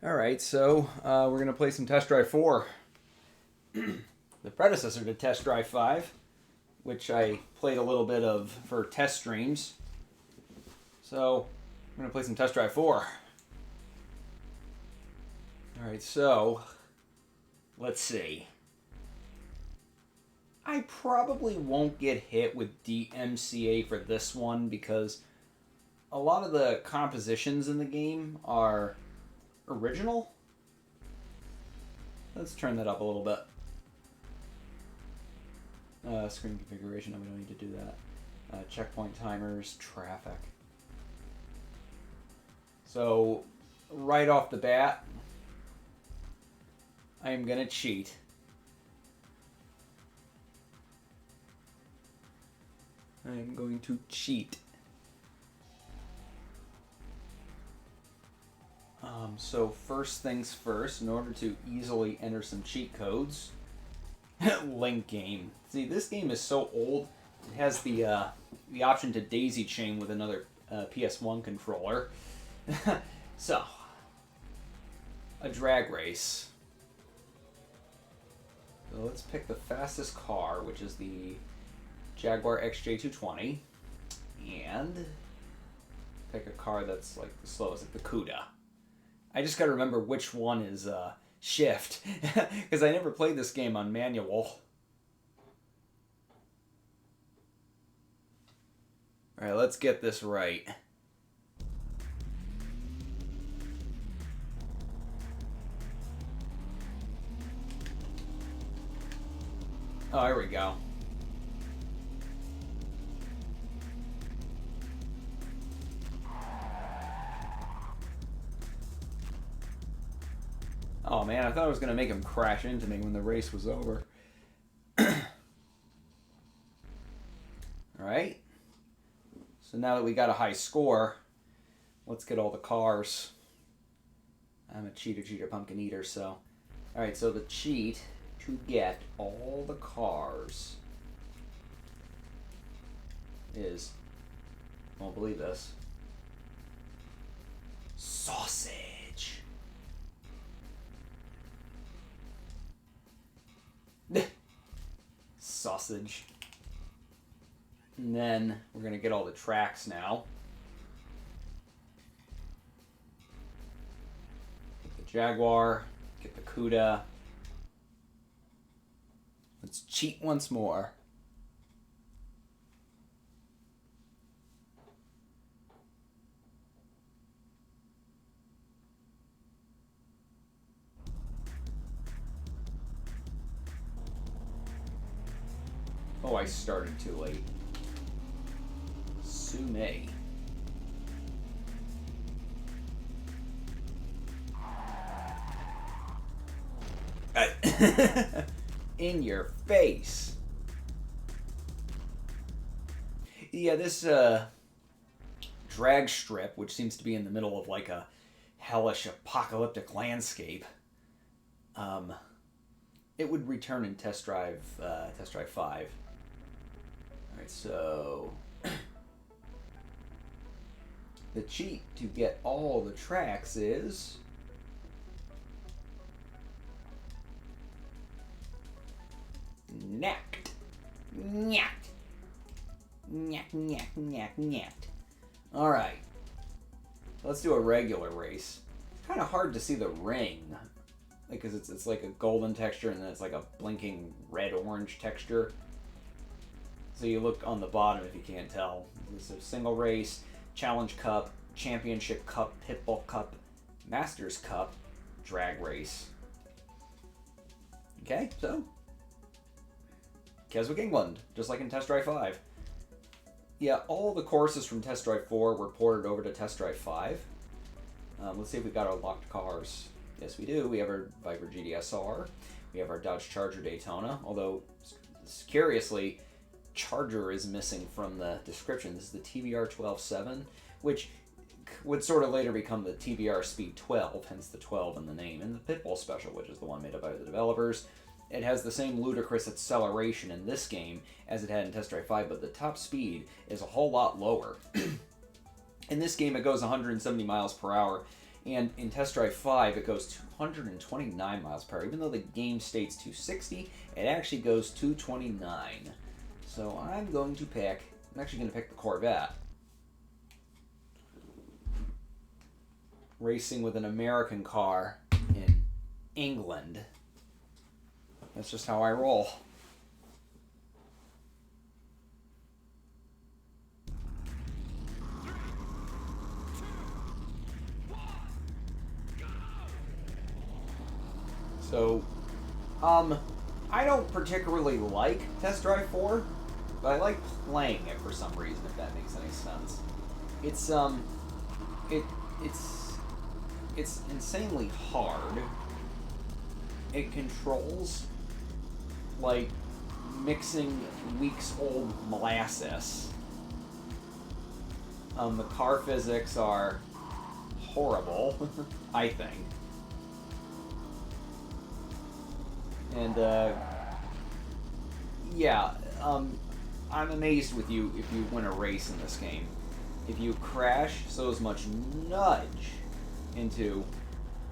Alright, so we're going to play some Test Drive 4. The predecessor to Test Drive 5, which I played a little bit of for test streams. So, I'm going to play some Test Drive 4. Alright, so, let's see. I probably won't get hit with DMCA for this one because a lot of the compositions in the game are original. Let's turn that up a little bit. Screen configuration, no, we don't need to do that. Checkpoint timers, traffic. So, right off the bat, I am going to cheat. I am going to cheat. So first things first, in order to easily enter some cheat codes, link game. See, this game is so old. It has the option to daisy chain with another PS1 controller. So, a drag race. So let's pick the fastest car, which is the Jaguar XJ220, and pick a car that's like the slowest, like the Cuda. I just gotta remember which one is shift, because I never played this game on manual. Alright, let's get this right. Oh, here we go. Oh man, I thought I was going to make him crash into me when the race was over. Alright. So now that we got a high score, let's get all the cars. I'm a cheater, pumpkin eater, so... Alright, so the cheat to get all the cars is... Won't believe this. Sausage. Sausage. And then we're going to get all the tracks now. Get the Jaguar, get the Cuda. Let's cheat once more. Oh, I started too late. Sue me. In your face. Yeah, this drag strip, which seems to be in the middle of like a hellish apocalyptic landscape, it would return in Test Drive 5. Alright, so the cheat to get all the tracks is knacked. Knacked. Knack, knack, knack, knacked. Alright. Let's do a regular race. It's kind of hard to see the ring. Because it's like a golden texture and then it's like a blinking red-orange texture. So you look on the bottom if you can't tell. This is a single race, Challenge Cup, Championship Cup, Pitbull Cup, Masters Cup, Drag Race. Okay, so Keswick, England, just like in Test Drive 5. Yeah, all the courses from Test Drive 4 were ported over to Test Drive 5. Let's see if we got our locked cars. Yes, we do. We have our Viper GDSR. We have our Dodge Charger Daytona, although, curiously, Charger is missing from the description. This is the TBR 12.7, which would sort of later become the TBR Speed 12, hence the 12 in the name, and the Pitbull Special, which is the one made up by the developers. It has the same ludicrous acceleration in this game as it had in Test Drive 5, but the top speed is a whole lot lower. In this game, it goes 170 miles per hour. And in Test Drive 5, it goes 229 miles per hour. Even though the game states 260, it actually goes 229. So I'm actually going to pick the Corvette. Racing with an American car in England. That's just how I roll. So, I don't particularly like Test Drive 4, but I like playing it for some reason, if that makes any sense. It's insanely hard. It controls like mixing weeks-old molasses. The car physics are horrible, I think. And, I'm amazed with you if you win a race in this game. If you crash so as much nudge into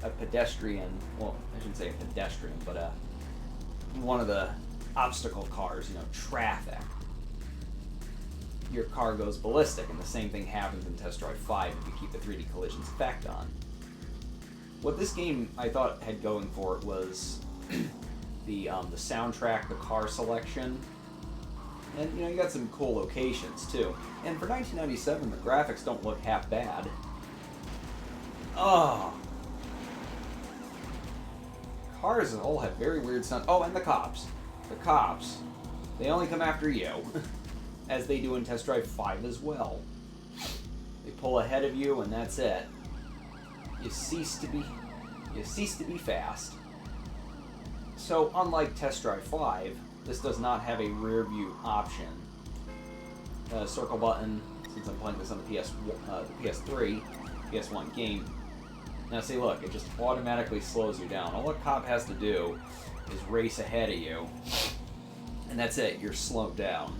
a pedestrian, well, I shouldn't say a pedestrian, but one of the obstacle cars, traffic, your car goes ballistic, and the same thing happens in Test Drive 5 if you keep the 3D collisions effect on. What this game, I thought, had going for it was the soundtrack, the car selection, and you got some cool locations too. And for 1997, the graphics don't look half bad. Oh, cars as a whole have very weird sound. Oh, and the cops. The cops, they only come after you, as they do in Test Drive 5 as well. They pull ahead of you, and that's it. You cease to be fast. So, unlike Test Drive 5, this does not have a rear view option. Circle button, since I'm playing this on the PS3, PS1 game. Now see, look, it just automatically slows you down. All a cop has to do is race ahead of you, and that's it, you're slowed down.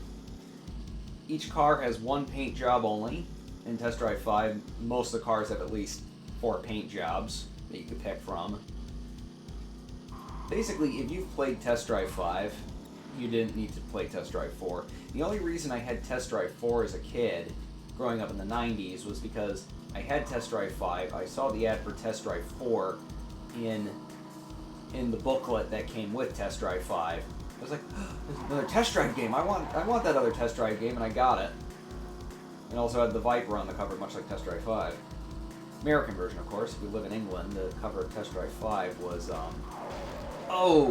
Each car has one paint job only. In Test Drive 5, most of the cars have at least 4 paint jobs that you could pick from. Basically, if you've played Test Drive 5, you didn't need to play Test Drive 4. The only reason I had Test Drive 4 as a kid, growing up in the 90s, was because I had Test Drive 5, I saw the ad for Test Drive 4 in the booklet that came with Test Drive 5. I was like, another Test Drive game, I want that other Test Drive game, and I got it. And also had the Viper on the cover, much like Test Drive 5. American version, of course. If we live in England, the cover of Test Drive 5 was, oh!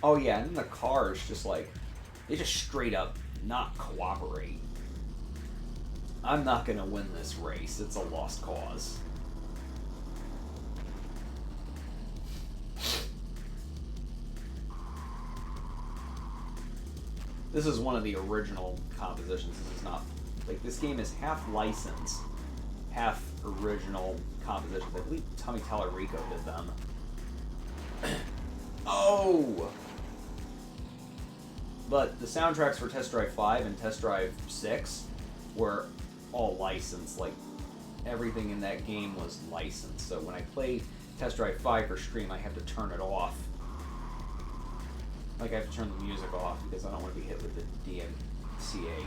Oh yeah, and then the cars just they just straight up not cooperate. I'm not gonna win this race. It's a lost cause. This is one of the original compositions. This is not, this game is half licensed, half original compositions. I believe Tommy Tallarico did them. Oh! But the soundtracks for Test Drive 5 and Test Drive 6 were all licensed. Everything in that game was licensed. So when I play Test Drive 5 for stream, I have to turn it off. I have to turn the music off because I don't want to be hit with the DMCA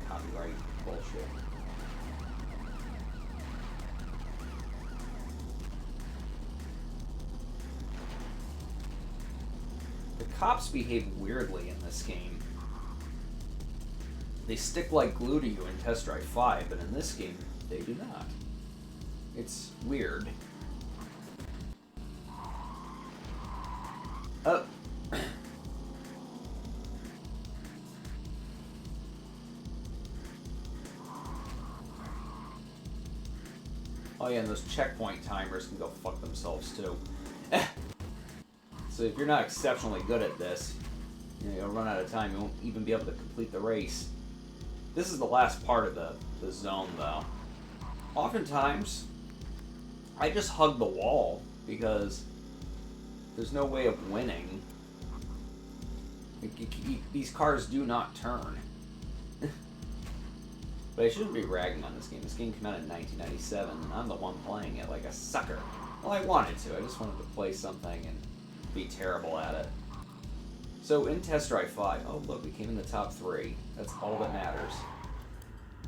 copyright bullshit. The cops behave weirdly in this game. They stick like glue to you in Test Drive 5, but in this game, they do not. It's weird. Oh. Oh yeah, and those checkpoint timers can go fuck themselves too. So if you're not exceptionally good at this, you'll run out of time. You won't even be able to complete the race. This is the last part of the zone, though. Oftentimes, I just hug the wall because there's no way of winning. These cars do not turn. But I shouldn't be ragging on this game. This game came out in 1997, and I'm the one playing it like a sucker. Well, I wanted to. I just wanted to play something and be terrible at it. So, in Test Drive 5, oh look, we came in the top 3. That's all that matters.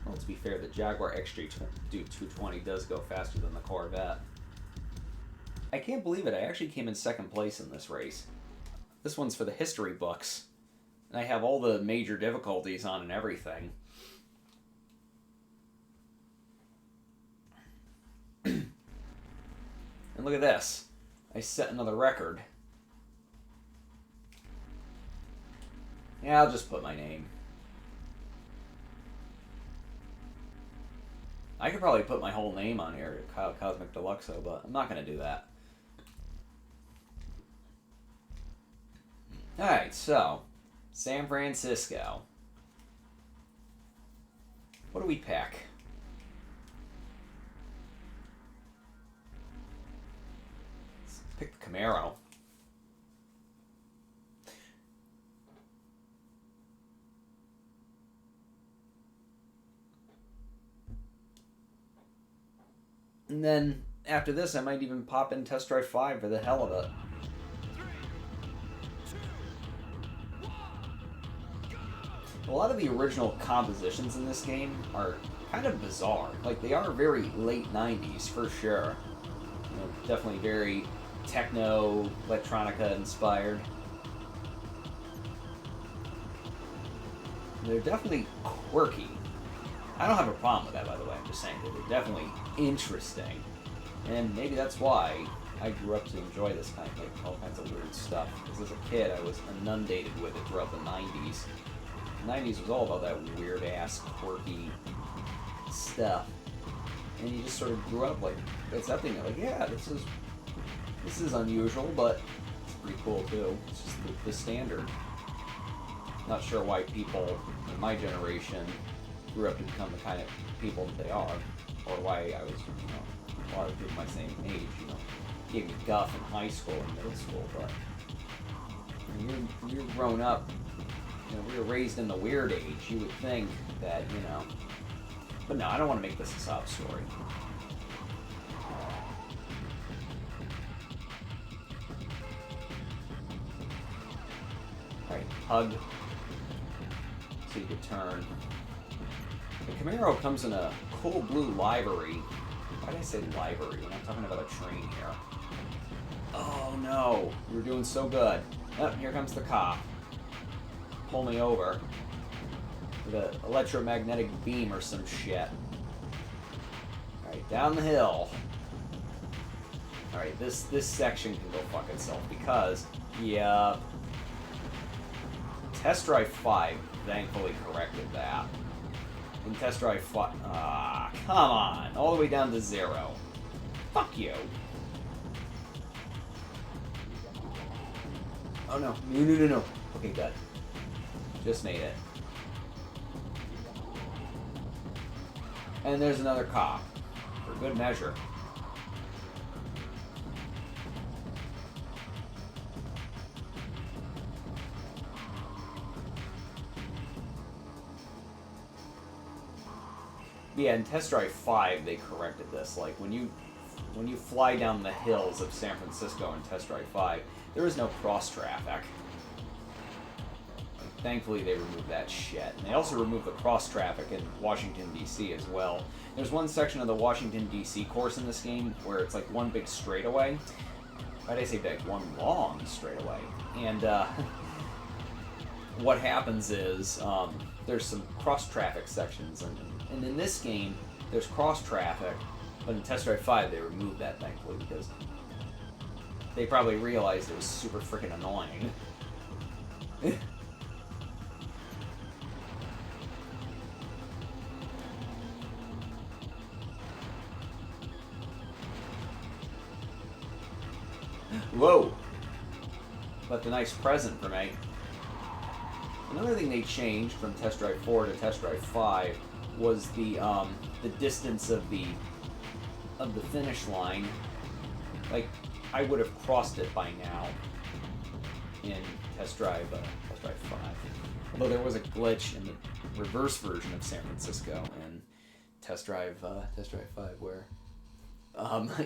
Well, to be fair, the Jaguar XJ220 does go faster than the Corvette. I can't believe it. I actually came in second place in this race. This one's for the history books. And I have all the major difficulties on and everything. And look at this. I set another record. Yeah, I'll just put my name. I could probably put my whole name on here, Cosmic Deluxo, but I'm not going to do that. Alright, so, San Francisco. What do we pick? Let's pick the Camaro. And then, after this, I might even pop in Test Drive 5 for the hell of it. A lot of the original compositions in this game are kind of bizarre. Like, they are very late 90s, for sure. You know, definitely very techno, electronica inspired. They're definitely quirky. I don't have a problem with that, by the way. I'm just saying that they're definitely interesting. And maybe that's why I grew up to enjoy this kind of, like, all kinds of weird stuff. Because as a kid, I was inundated with it throughout the 90s. The 90s was all about that weird-ass, quirky stuff. And you just sort of grew up, like, accepting it. Like, yeah, this is unusual, but it's pretty cool, too. It's just the standard. Not sure why people in my generation grew up to become the kind of people that they are, or why I was, you know, a lot of people my same age, you know, gave me guff in high school and middle school, but when you're grown up, you know, we were raised in the weird age, you would think that, you know, but no, I don't want to make this a sob story. Alright, hug, so you can turn. The Camaro comes in a cool blue livery. Why did I say livery when I'm talking about a train here? Oh no, we were doing so good. Oh, here comes the cop. Pull me over with an electromagnetic beam or some shit. Alright, down the hill. Alright, this section can go fuck itself because, yeah, Test Drive 5 thankfully corrected that. In Test Drive 5, come on, all the way down to 0. Fuck you. Oh no, no. Okay, good. Just made it. And there's another cop. For good measure. Yeah, in Test Drive 5, they corrected this. Like, when you fly down the hills of San Francisco in Test Drive 5, there is no cross-traffic. Thankfully, they removed that shit. And they also removed the cross-traffic in Washington, D.C. as well. There's one section of the Washington, D.C. course in this game where it's like one big straightaway. Why did I say big? One long straightaway. And what happens is there's some cross-traffic sections. And in this game, there's cross-traffic. But in Test Drive 5, they removed that, thankfully, because they probably realized it was super freaking annoying. Whoa! Left a nice present for me. Another thing they changed from Test Drive 4 to Test Drive 5 was the distance of the finish line. Like, I would have crossed it by now in Test Drive 5. Although there was a glitch in the reverse version of San Francisco, and Test Drive 5, where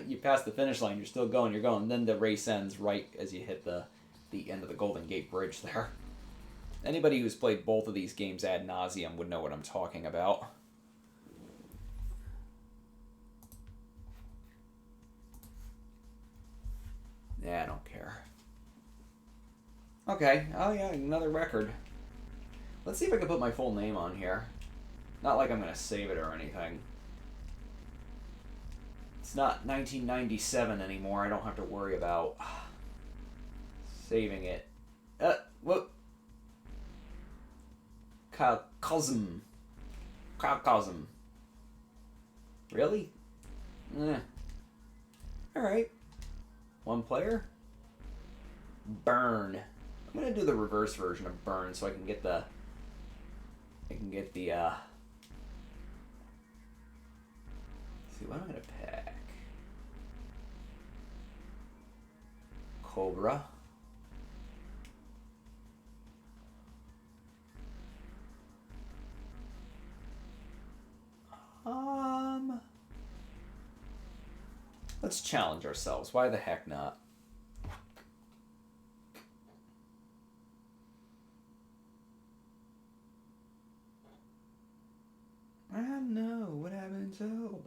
you pass the finish line, you're still going, and then the race ends right as you hit the end of the Golden Gate Bridge there. Anybody who's played both of these games ad nauseum would know what I'm talking about. Yeah, I don't care. Okay, oh yeah, another record. Let's see if I can put my full name on here. Not like I'm going to save it or anything. It's not 1997 anymore. I don't have to worry about saving it. Whoop. Cosm. Really? Alright. One player. Burn. I'm going to do the reverse version of Burn so I can get the... Let's see, what am I going to pack? Cobra. Let's challenge ourselves. Why the heck not? I don't know. What happened to...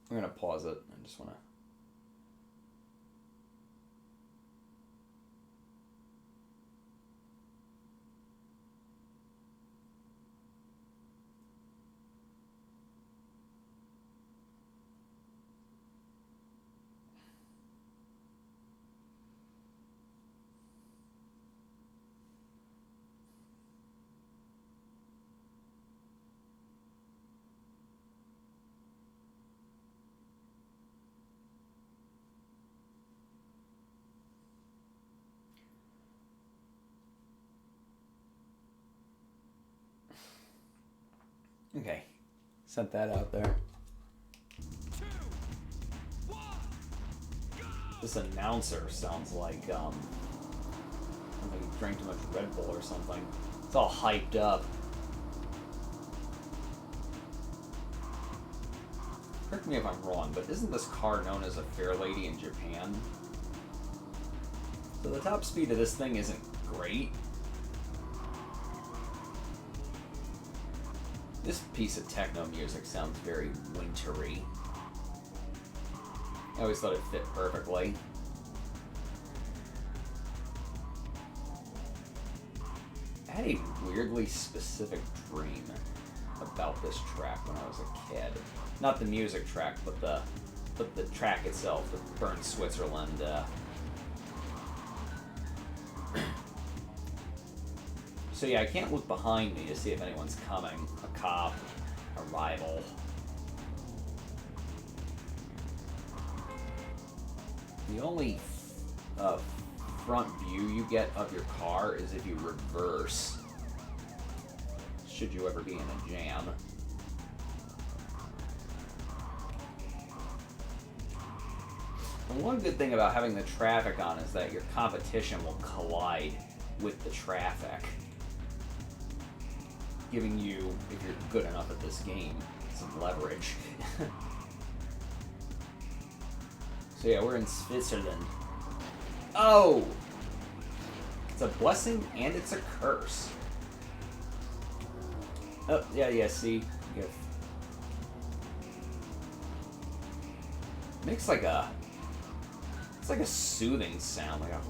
We're going to pause it. I just want to... Okay, sent that out there. This announcer sounds like he drank too much Red Bull or something. It's all hyped up. Correct me if I'm wrong, but isn't this car known as a Fair Lady in Japan? So the top speed of this thing isn't great. This piece of techno music sounds very wintry. I always thought it fit perfectly. I had a weirdly specific dream about this track when I was a kid. Not the music track, but the track itself, the Burn Switzerland. So yeah, I can't look behind me to see if anyone's coming. A cop, a rival. The only front view you get of your car is if you reverse, should you ever be in a jam. And one good thing about having the traffic on is that your competition will collide with the traffic, giving you, if you're good enough at this game, some leverage. So yeah, we're in Switzerland. Oh! It's a blessing and it's a curse. Oh, yeah, see? Makes like a... It's like a soothing sound, like a...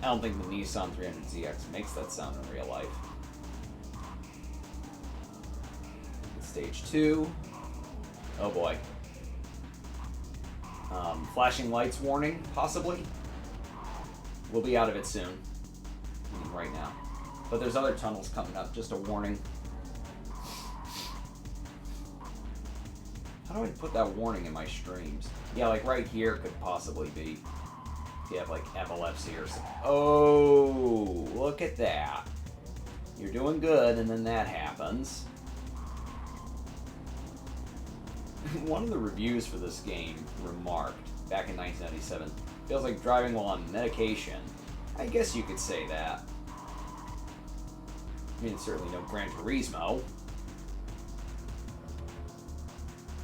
I don't think the Nissan 300ZX makes that sound in real life. Stage 2. Oh boy. Flashing lights warning, possibly. We'll be out of it soon. I mean, right now. But there's other tunnels coming up, just a warning. How do I put that warning in my streams? Yeah, like right here could possibly be. If you have like epilepsy or something. Oh, look at that. You're doing good, and then that happens. One of the reviews for this game remarked, back in 1997, feels like driving while on medication. I guess you could say that. I mean, it's certainly no Gran Turismo.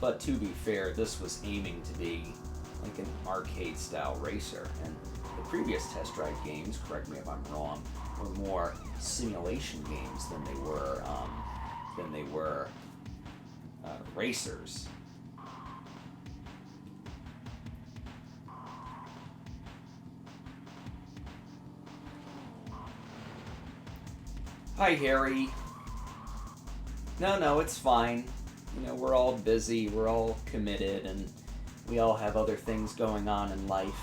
But to be fair, this was aiming to be like an arcade-style racer, and the previous test drive games, correct me if I'm wrong, were more simulation games than they were racers. Hi, Harry. No, it's fine. You know, we're all busy, we're all committed, and we all have other things going on in life.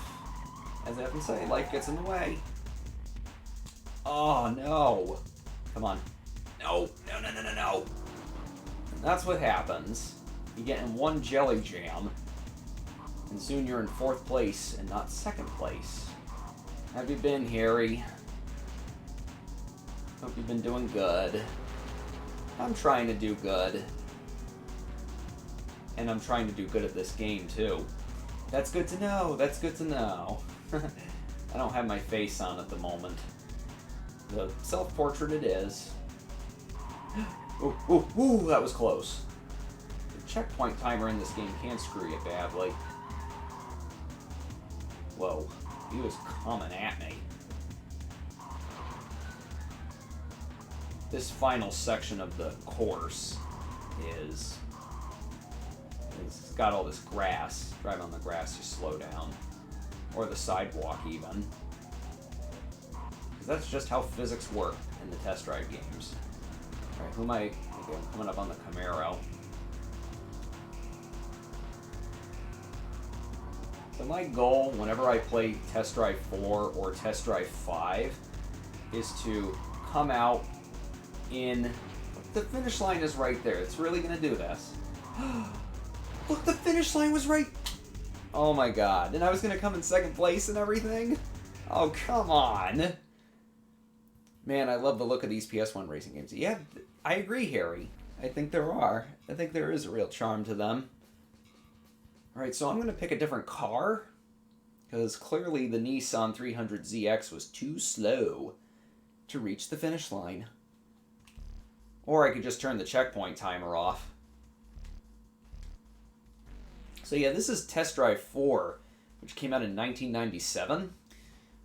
As I often say, life gets in the way. Oh, no. Come on. No. That's what happens. You get in one jelly jam, and soon you're in 4th place and not 2nd place. How have you been, Harry? Hope you've been doing good. I'm trying to do good. And I'm trying to do good at this game, too. That's good to know. That's good to know. I don't have my face on at the moment. The self-portrait it is. Ooh, that was close. The checkpoint timer in this game can screw you badly. Whoa, he was coming at me. This final section of the course is... It's got all this grass. Drive on the grass, you slow down. Or the sidewalk, even. Because that's just how physics work in the test drive games. Alright, who am I? Okay, I'm coming up on the Camaro. So my goal, whenever I play Test Drive 4 or Test Drive 5, is to come out in... The finish line is right there. It's really going to do this. Look, the finish line was right... Oh my god. And I was going to come in 2nd place and everything? Oh, come on. Man, I love the look of these PS1 racing games. Yeah, I agree, Harry. I think there are. I think there is a real charm to them. Alright, so I'm going to pick a different car. Because clearly the Nissan 300ZX was too slow to reach the finish line. Or I could just turn the checkpoint timer off. So yeah, this is Test Drive 4, which came out in 1997.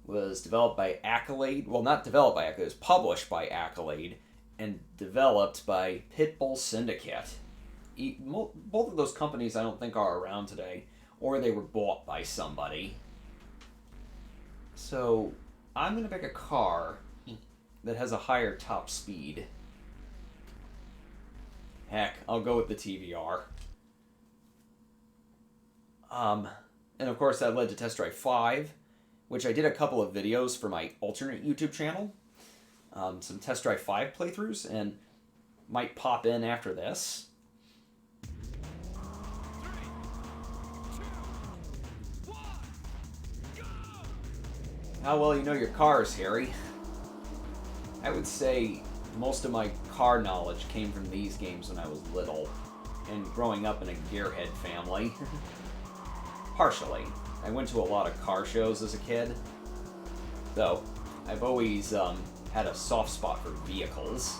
Was developed by Accolade. Well, not developed by Accolade. It was published by Accolade and developed by Pitbull Syndicate. Both of those companies I don't think are around today, or they were bought by somebody. So I'm going to pick a car that has a higher top speed. Heck, I'll go with the TVR. And of course that led to Test Drive 5, which I did a couple of videos for my alternate YouTube channel. Some Test Drive 5 playthroughs, and might pop in after this. 3, 2, 1, go! How well you know your cars, Harry. I would say most of my car knowledge came from these games when I was little, and growing up in a gearhead family. Partially. I went to a lot of car shows as a kid, though I've always had a soft spot for vehicles.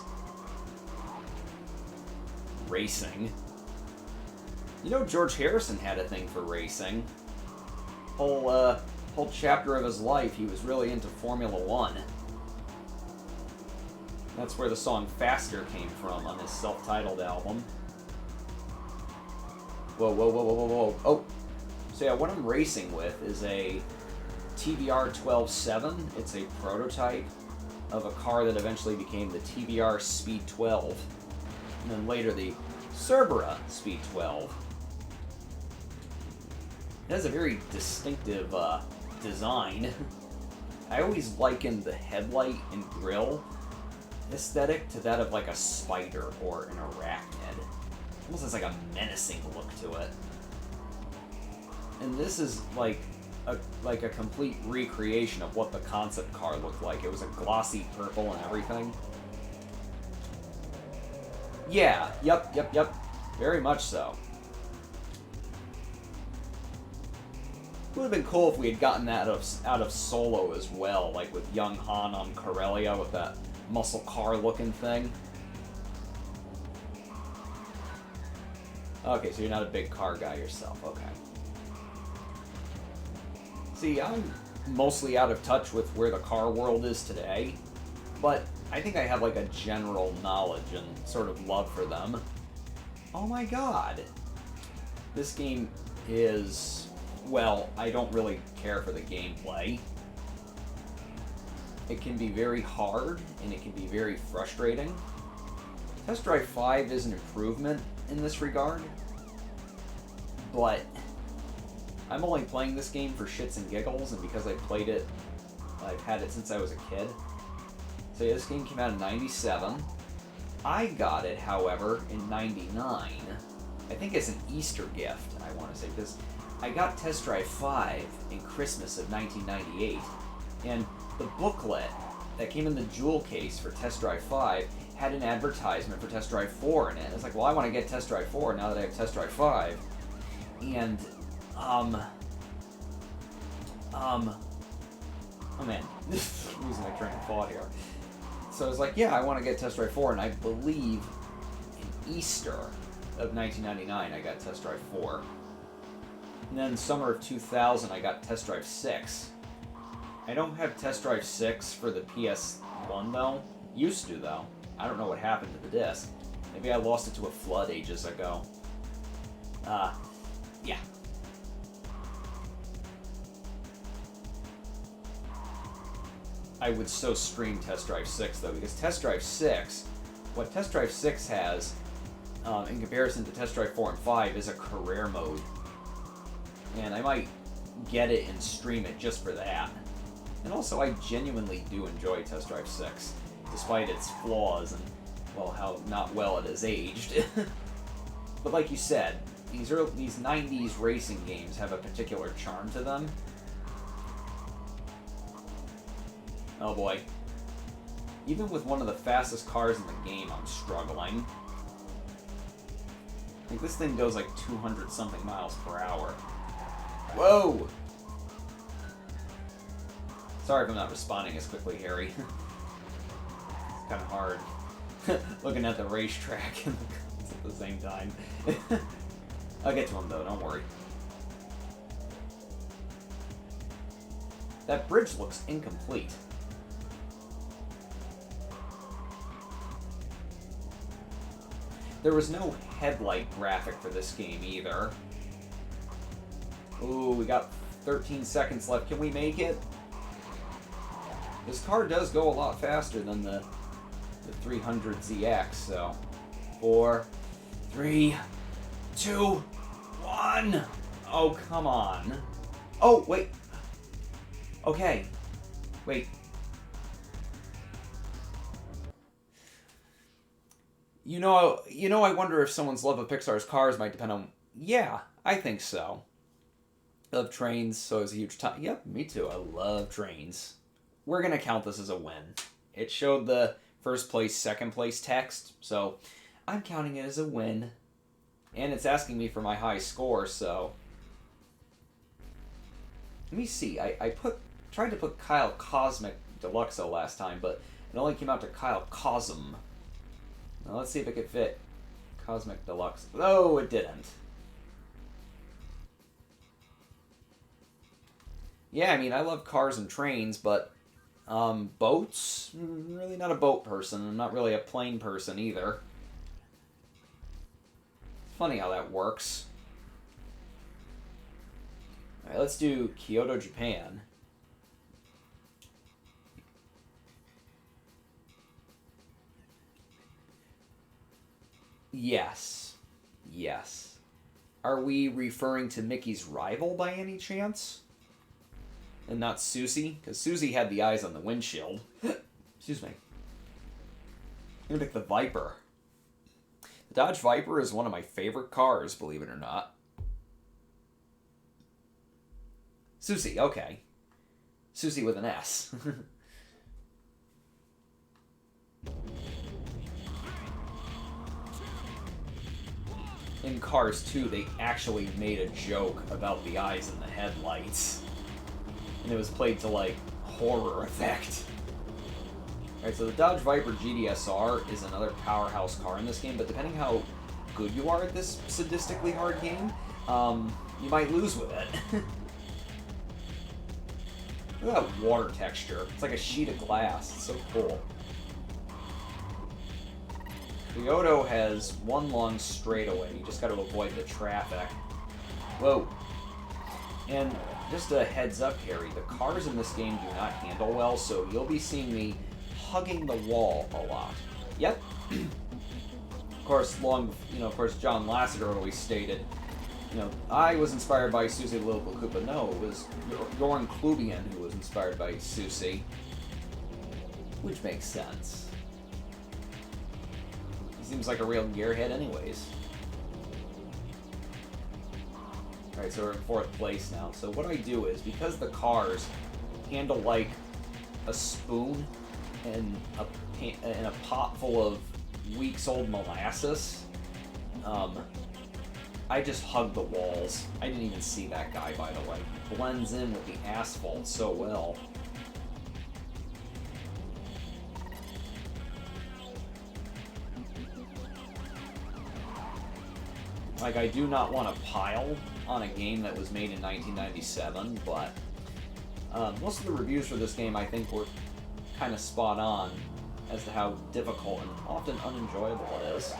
Racing. You know, George Harrison had a thing for racing. Whole chapter of his life, he was really into Formula One. That's where the song Faster came from on his self-titled album. Whoa. Oh! So yeah, what I'm racing with is a TVR 12.7. It's a prototype of a car that eventually became the TVR Speed 12. And then later the Cerbera Speed 12. It has a very distinctive design. I always liken the headlight and grille aesthetic to that of like a spider or an arachnid. Almost has like a menacing look to it. And this is like a complete recreation of what the concept car looked like. It was a glossy purple and everything. Yeah, yep. Very much so. It would have been cool if we had gotten that out of Solo as well, like with young Han on Corellia with that muscle car looking thing. Okay, so you're not a big car guy yourself. Okay. See, I'm mostly out of touch with where the car world is today, but I think I have like a general knowledge and sort of love for them. Oh my god. This game is, well, I don't really care for the gameplay. It can be very hard, and it can be very frustrating. Test Drive 5 is an improvement in this regard, but I'm only playing this game for shits and giggles, and because I played it, I've had it since I was a kid. So yeah, this game came out in 97. I got it, however, in 99. I think as an Easter gift, I want to say, because I got Test Drive 5 in Christmas of 1998, and the booklet that came in the jewel case for Test Drive 5 had an advertisement for Test Drive 4 in it. It's like, well, I want to get Test Drive 4 now that I have Test Drive 5. And, oh man, losing my train of thought here. So I was like, yeah, I want to get Test Drive 4, and I believe in Easter of 1999 I got Test Drive 4. And then summer of 2000 I got Test Drive 6. I don't have Test Drive 6 for the PS1 though. Used to though. I don't know what happened to the disc. Maybe I lost it to a flood ages ago. Yeah. I would so stream Test Drive 6 though, because Test Drive 6, what Test Drive 6 has, in comparison to Test Drive 4 and 5, is a career mode. And I might get it and stream it just for that. And also, I genuinely do enjoy Test Drive 6, despite its flaws and, well, how not well it has aged. But like you said, these 90s racing games have a particular charm to them. Oh boy. Even with one of the fastest cars in the game, I'm struggling. Like, this thing goes like 200-something miles per hour. Whoa! Sorry if I'm not responding as quickly, Harry. It's kind of hard looking at the racetrack and the guns at the same time. I'll get to him, though, don't worry. That bridge looks incomplete. There was no headlight graphic for this game either. Ooh, we got 13 seconds left. Can we make it? This car does go a lot faster than the 300ZX, so 4, 3, 2, 1. Oh, come on. Oh, wait. Okay. Wait. You know, I wonder if someone's love of Pixar's cars might depend on... Yeah, I think so. I love trains, so it's a huge time. Yep, me too. I love trains. We're going to count this as a win. It showed the first place, second place text, so I'm counting it as a win. And it's asking me for my high score, so... Let me see. I tried to put Kyle Cosmic Deluxo last time, but it only came out to Kyle Cosm. Now let's see if it could fit Cosmic Deluxe. Oh, it didn't. Yeah, I mean, I love cars and trains, but boats? I'm really not a boat person. I'm not really a plane person either. Funny how that works. Alright, let's do Kyoto, Japan. Yes. Yes. Are we referring to Mickey's rival by any chance? And not Susie? Because Susie had the eyes on the windshield. Excuse me. I'm going to pick the Viper. The Dodge Viper is one of my favorite cars, believe it or not. Susie, okay. Susie with an S. In Cars 2, they actually made a joke about the eyes in the headlights. And it was played to, like, horror effect. Alright, so the Dodge Viper GDSR is another powerhouse car in this game, but depending how good you are at this sadistically hard game, you might lose with it. Look at that water texture. It's like a sheet of glass. It's so cool. Kyoto has one long straightaway. You just got to avoid the traffic. Whoa. And just a heads up, Harry, the cars in this game do not handle well, so you'll be seeing me hugging the wall a lot. Yep. Of course, John Lasseter always stated, I was inspired by Susie the Little Blue Koopa. No, it was Jorn Klubian who was inspired by Susie. Which makes sense. He seems like a real gearhead anyways. Alright, so we're in 4th place now. So what I do is, because the cars handle like a spoon and a pot full of weeks-old molasses, I just hug the walls. I didn't even see that guy, by the way. He blends in with the asphalt so well. Like, I do not want to pile on a game that was made in 1997, but most of the reviews for this game, I think, were kind of spot on as to how difficult and often unenjoyable it is.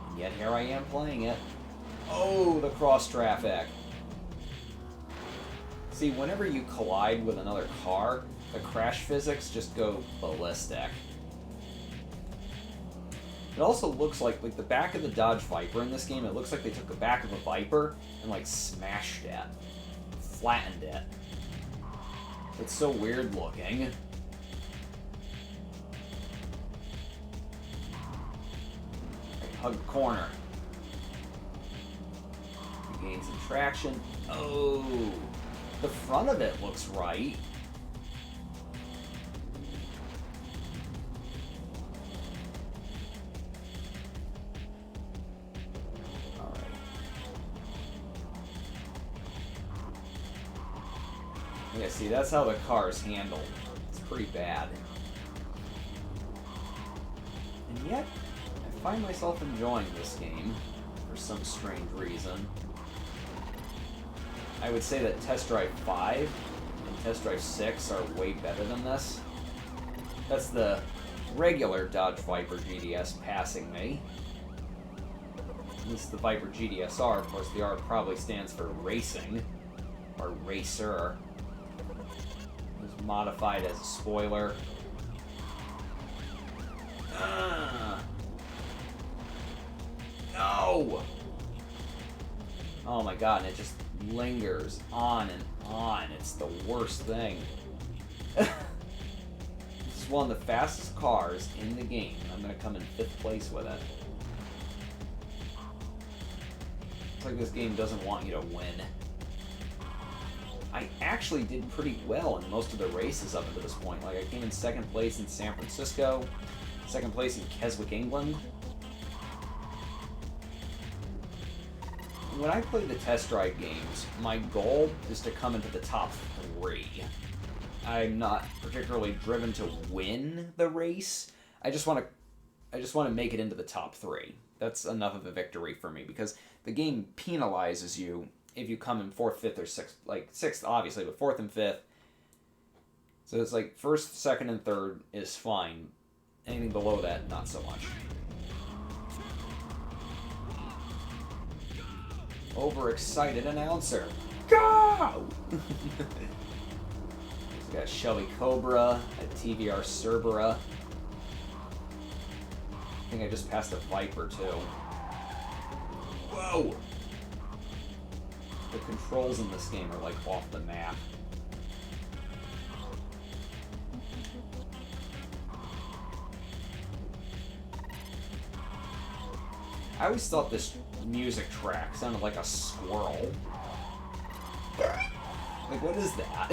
And yet here I am playing it. Oh, the cross traffic. See, whenever you collide with another car, the crash physics just go ballistic. It also looks like the back of the Dodge Viper in this game, it looks like they took the back of a Viper and, like, smashed it. Flattened it. It's so weird looking. Hug the corner. Gain some traction. Oh, the front of it looks right. All right. Yeah, see, that's how the car's handled. It's pretty bad. And yet, I find myself enjoying this game for some strange reason. I would say that Test Drive 5 and Test Drive 6 are way better than this. That's the regular Dodge Viper GDS passing me. This is the Viper GDSR. Of course, the R probably stands for racing, or racer. It was modified as a spoiler. No! Oh my god, and it just lingers on and on. It's the worst thing. This is one of the fastest cars in the game. I'm going to come in 5th place with it. It's like this game doesn't want you to win. I actually did pretty well in most of the races up until this point. Like, I came in 2nd place in San Francisco, 2nd place in Keswick, England. When I play the test drive games, my goal is to come into the top 3. I'm not particularly driven to win the race. I just want to make it into the top 3. That's enough of a victory for me, because the game penalizes you if you come in 4th, 5th, or 6th. Like 6th, obviously, but 4th and 5th. So it's like 1st, 2nd, and 3rd is fine. Anything below that, not so much. Overexcited announcer. Go! We got Shelby Cobra, a TVR Cerbera. I think I just passed a Viper, too. Whoa! The controls in this game are, like, off the map. I always thought this music track sounded like a squirrel. Like, what is that?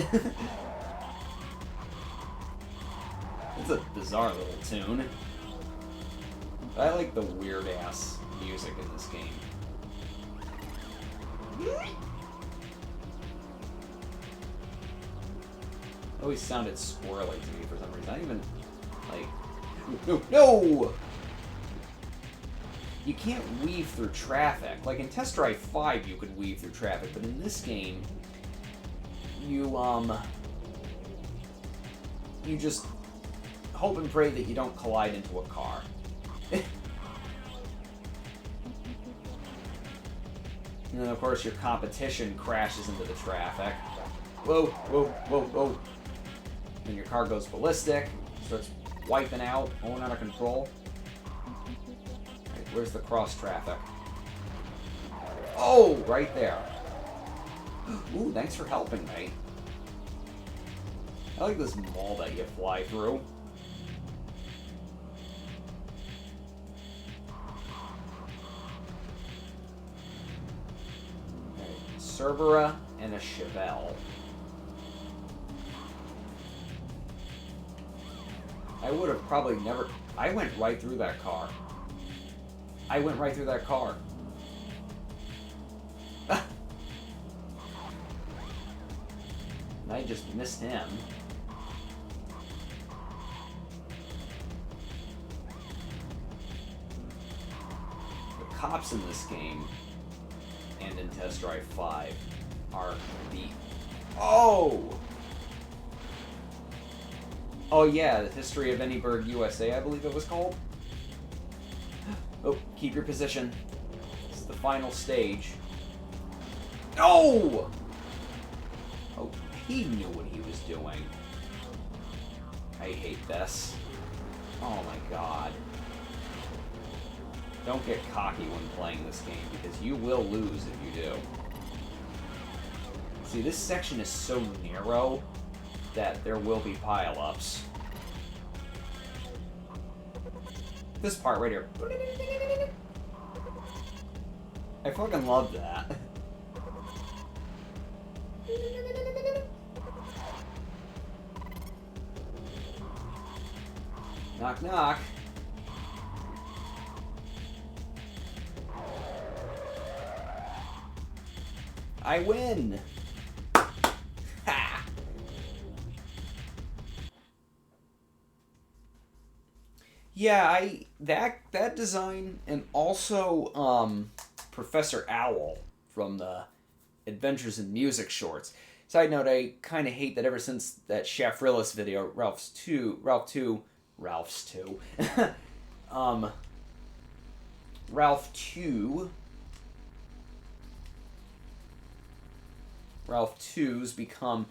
It's a bizarre little tune. I like the weird-ass music in this game. It always sounded squirrely to me for some reason. I even, Like, no, no! You can't weave through traffic. Like in Test Drive 5, you could weave through traffic, but in this game, you just hope and pray that you don't collide into a car. And then, of course, your competition crashes into the traffic. Whoa, whoa, whoa, whoa. And your car goes ballistic, starts wiping out, going out of control. Right, where's the cross traffic? Oh, right there. Ooh, thanks for helping me. I like this mall that you fly through. Cervera and a Chevelle. I would have probably never... I went right through that car. I went right through that car. And I just missed him. The cops in this game and in Test Drive 5 are the... Oh! Oh yeah, the History of Anyburg USA, I believe it was called. Oh, keep your position. This is the final stage. No! Oh, he knew what he was doing. I hate this. Oh my god. Don't get cocky when playing this game, because you will lose if you do. See, this section is so narrow that there will be pile-ups. This part right here. I fucking love that. Knock, knock. I win! Ha! Yeah, that design, and also Professor Owl from the Adventures in Music shorts. Side note, I kind of hate that ever since that Shafrillis video, Ralph's 2, Ralph 2, Ralph 2's become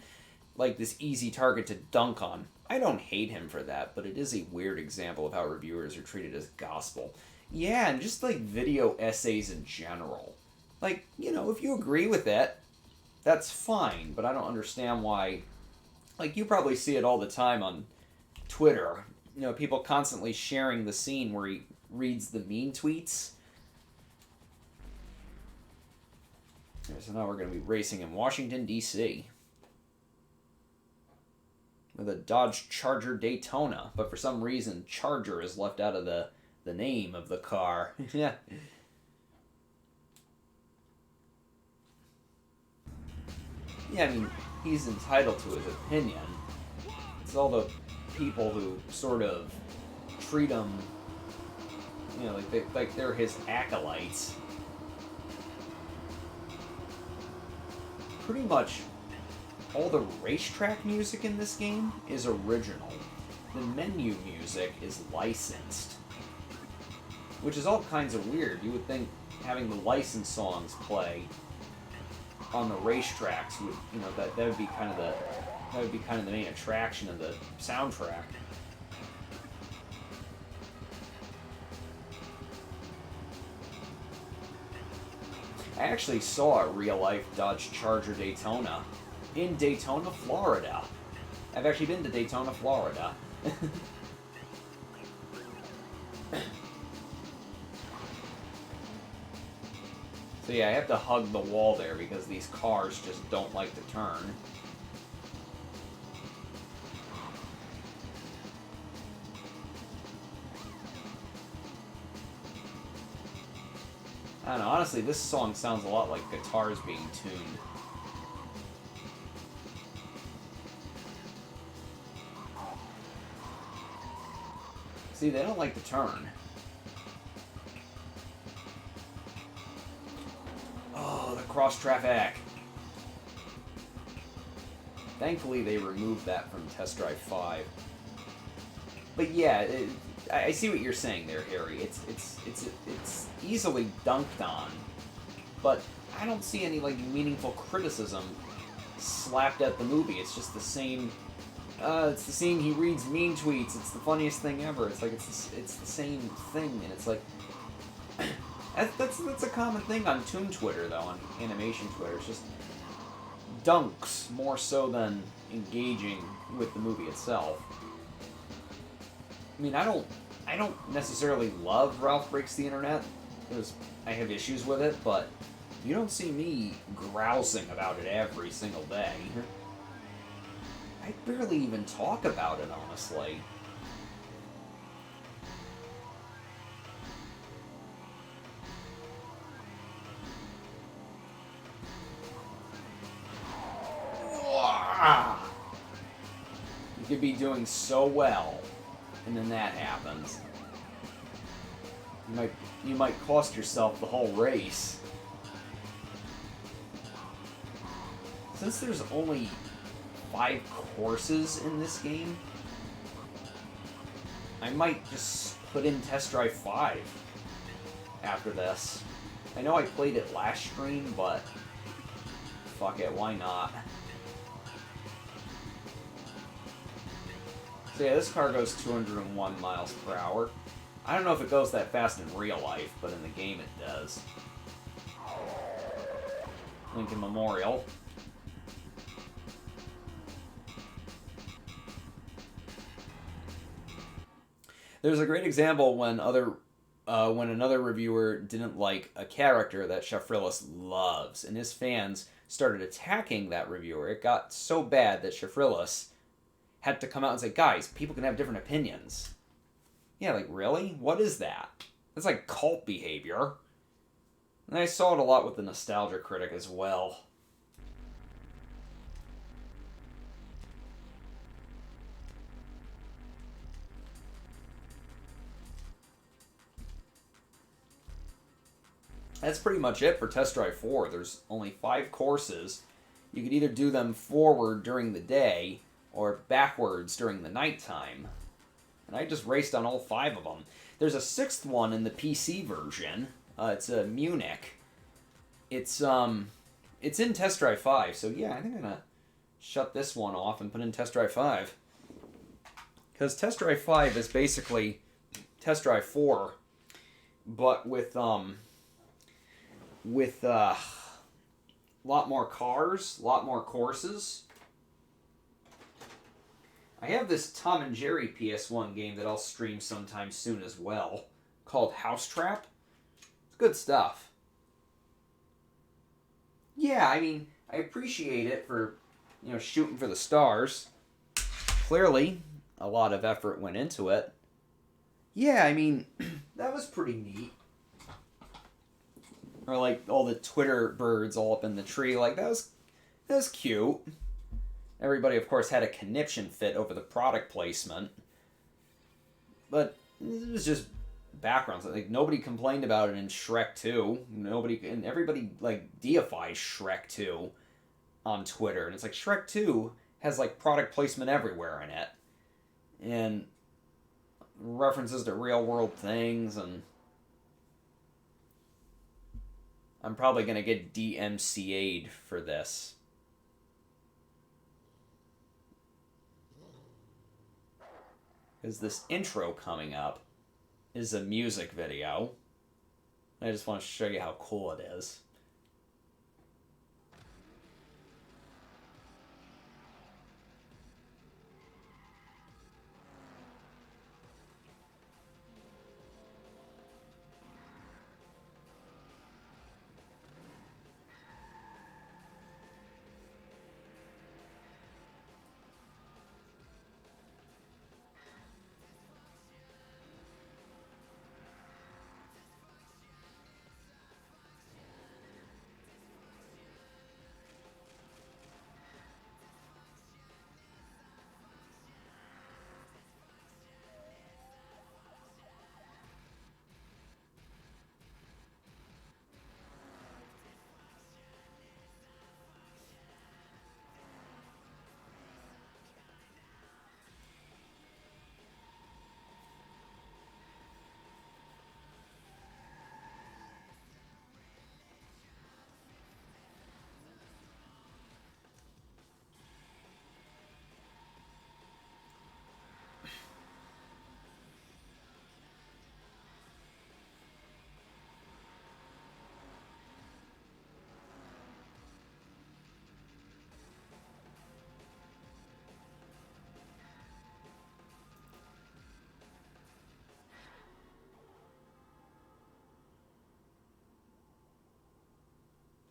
like this easy target to dunk on. I don't hate him for that, but it is a weird example of how reviewers are treated as gospel. Yeah, and just like video essays in general. Like, you know, if you agree with it, that's fine, but I don't understand why. Like, you probably see it all the time on Twitter. You know, people constantly sharing the scene where he reads the mean tweets. So now we're going to be racing in Washington, D.C. with a Dodge Charger Daytona, but for some reason Charger is left out of the name of the car. Yeah. Yeah, I mean, he's entitled to his opinion. It's all the people who sort of treat him, you know, like they're his acolytes. Pretty much all the racetrack music in this game is original. The menu music is licensed, which is all kinds of weird. You would think having the licensed songs play on the racetracks would, you know, that would be kind of the main attraction of the soundtrack. I actually saw a real-life Dodge Charger Daytona in Daytona, Florida. I've actually been to Daytona, Florida. So yeah, I have to hug the wall there because these cars just don't like to turn. I don't know, honestly, this song sounds a lot like guitars being tuned. See, they don't like to turn. Oh, the cross traffic. Thankfully, they removed that from Test Drive 5. But yeah, I see what you're saying there, Harry. It's easily dunked on, but I don't see any like meaningful criticism slapped at the movie. It's just the same. It's the same. He reads mean tweets. It's the funniest thing ever. It's like it's the same thing, and it's like that's a common thing on Toon Twitter though, on animation Twitter. It's just dunks more so than engaging with the movie itself. I mean, I don't necessarily love Ralph Breaks the Internet because I have issues with it, but you don't see me grousing about it every single day. I barely even talk about it, honestly. You could be doing so well, and then that happens. You might cost yourself the whole race. Since there's only 5 courses in this game, I might just put in Test Drive 5 after this. I know I played it last stream, but fuck it, why not? So yeah, this car goes 201 miles per hour. I don't know if it goes that fast in real life, but in the game it does. Lincoln Memorial. There's a great example when another reviewer didn't like a character that Shafrillis loves, and his fans started attacking that reviewer. It got so bad that Shafrillis had to come out and say, guys, people can have different opinions. Yeah, like, really? What is that? That's like cult behavior. And I saw it a lot with the Nostalgia Critic as well. That's pretty much it for Test Drive 4. There's only 5 courses. You could either do them forward during the day or backwards during the nighttime. And I just raced on all 5 of them. There's a 6th one in the PC version. It's Munich. It's in Test Drive 5. So yeah, I think I'm gonna shut this one off and put in Test Drive 5. Because Test Drive 5 is basically Test Drive 4, but with a lot more cars, a lot more courses. I have this Tom and Jerry PS1 game that I'll stream sometime soon as well, called House Trap. It's good stuff. Yeah, I mean, I appreciate it for, shooting for the stars. Clearly, a lot of effort went into it. Yeah, I mean, that was pretty neat. Or like all the Twitter birds all up in the tree, like that was cute. Everybody, of course, had a conniption fit over the product placement, but it was just backgrounds. Like nobody complained about it in Shrek 2. Everybody like deifies Shrek 2 on Twitter, and it's like Shrek 2 has like product placement everywhere in it, and references to real world things, and I'm probably gonna get DMCA'd for this. Because this intro coming up is a music video. I just want to show you how cool it is.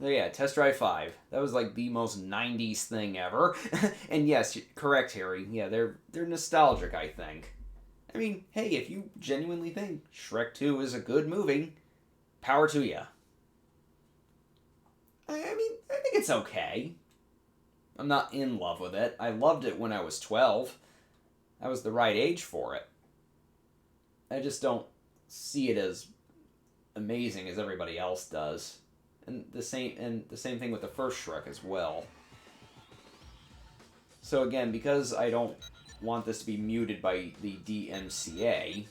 So yeah, Test Drive 5. That was like the most 90s thing ever. And yes, correct, Harry. Yeah, they're nostalgic, I think. I mean, hey, if you genuinely think Shrek 2 is a good movie, power to ya. I mean, I think it's okay. I'm not in love with it. I loved it when I was 12. I was the right age for it. I just don't see it as amazing as everybody else does. And the same thing with the first Shrek as well. So again, because I don't want this to be muted by the DMCA,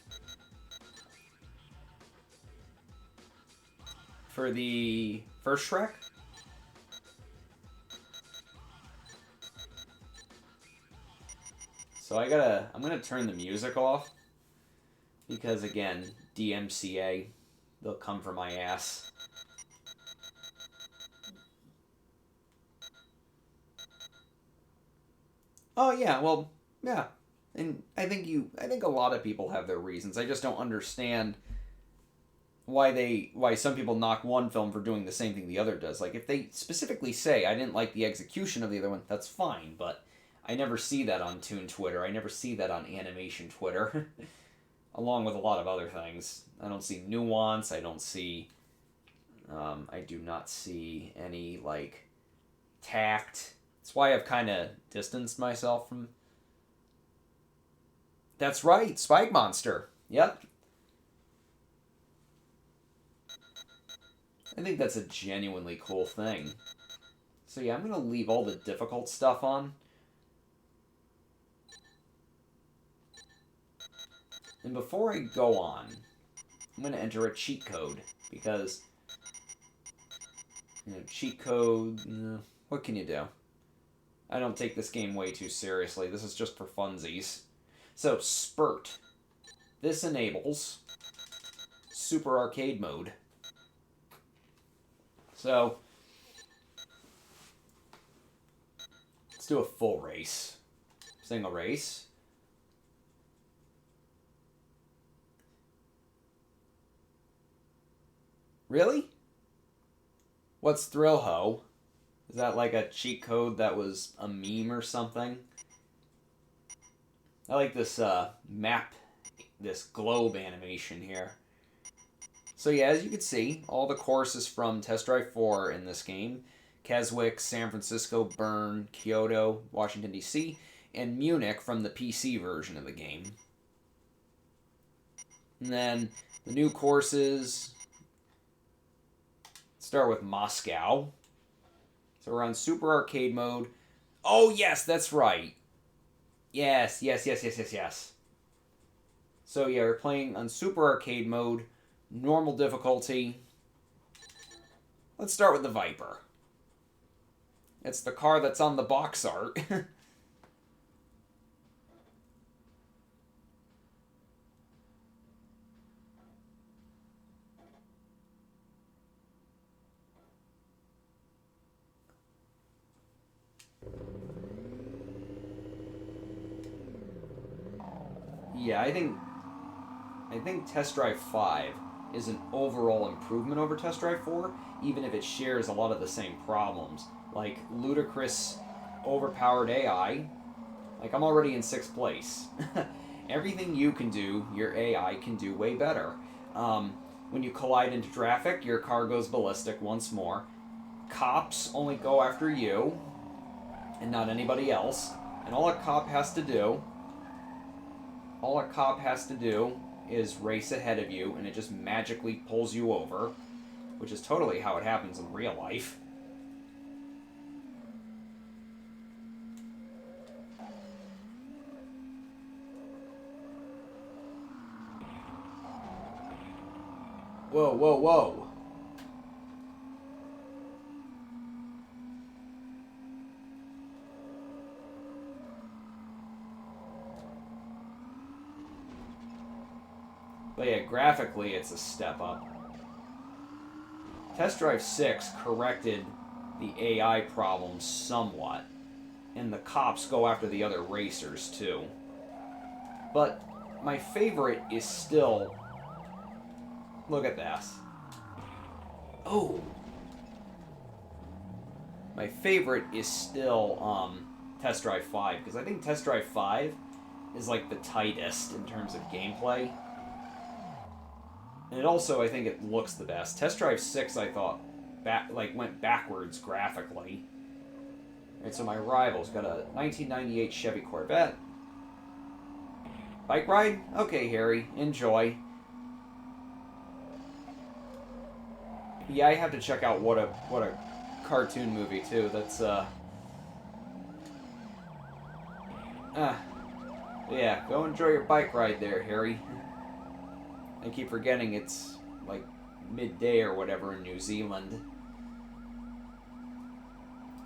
for the first Shrek, so I'm gonna turn the music off because again, DMCA, they'll come for my ass. Oh yeah, well, yeah. And I think a lot of people have their reasons. I just don't understand why some people knock one film for doing the same thing the other does. Like if they specifically say I didn't like the execution of the other one, that's fine, but I never see that on Toon Twitter. I never see that on animation Twitter. Along with a lot of other things. I don't see nuance, I do not see any like tact. That's why I've kind of distanced myself from. That's right, Spike Monster. Yep. I think that's a genuinely cool thing. So yeah, I'm going to leave all the difficult stuff on. And before I go on, I'm going to enter a cheat code. Because, cheat code, what can you do? I don't take this game way too seriously. This is just for funsies. So, Spurt. This enables Super Arcade Mode. So, let's do a full race. Single race. Really? What's Thrill Ho? Is that like a cheat code that was a meme or something? I like this map, this globe animation here. So yeah, as you can see, all the courses from Test Drive 4 in this game. Keswick, San Francisco, Bern, Kyoto, Washington, D.C., and Munich from the PC version of the game. And then the new courses start with Moscow. So we're on Super Arcade Mode. Oh, yes, that's right. Yes. So yeah, we're playing on Super Arcade Mode, normal difficulty. Let's start with the Viper. It's the car that's on the box art. Yeah, I think Test Drive 5 is an overall improvement over Test Drive 4, even if it shares a lot of the same problems. Like ludicrous, overpowered AI. Like, I'm already in 6th place. Everything you can do, your AI can do way better. When you collide into traffic, your car goes ballistic once more. Cops only go after you, and not anybody else. And all a cop has to do is race ahead of you, and it just magically pulls you over, which is totally how it happens in real life. Whoa. But yeah, graphically, it's a step up. Test Drive 6 corrected the AI problem somewhat, and the cops go after the other racers too. But my favorite is still... Look at this. Oh! My favorite is still Test Drive 5, because I think Test Drive 5 is like the tightest in terms of gameplay. And it also, I think it looks the best. Test Drive 6, I thought, went backwards graphically. Alright, so my rival's got a 1998 Chevy Corvette. Bike ride? Okay, Harry. Enjoy. Yeah, I have to check out what a cartoon movie, too. That's, yeah, go enjoy your bike ride there, Harry. I keep forgetting it's, like, midday or whatever in New Zealand.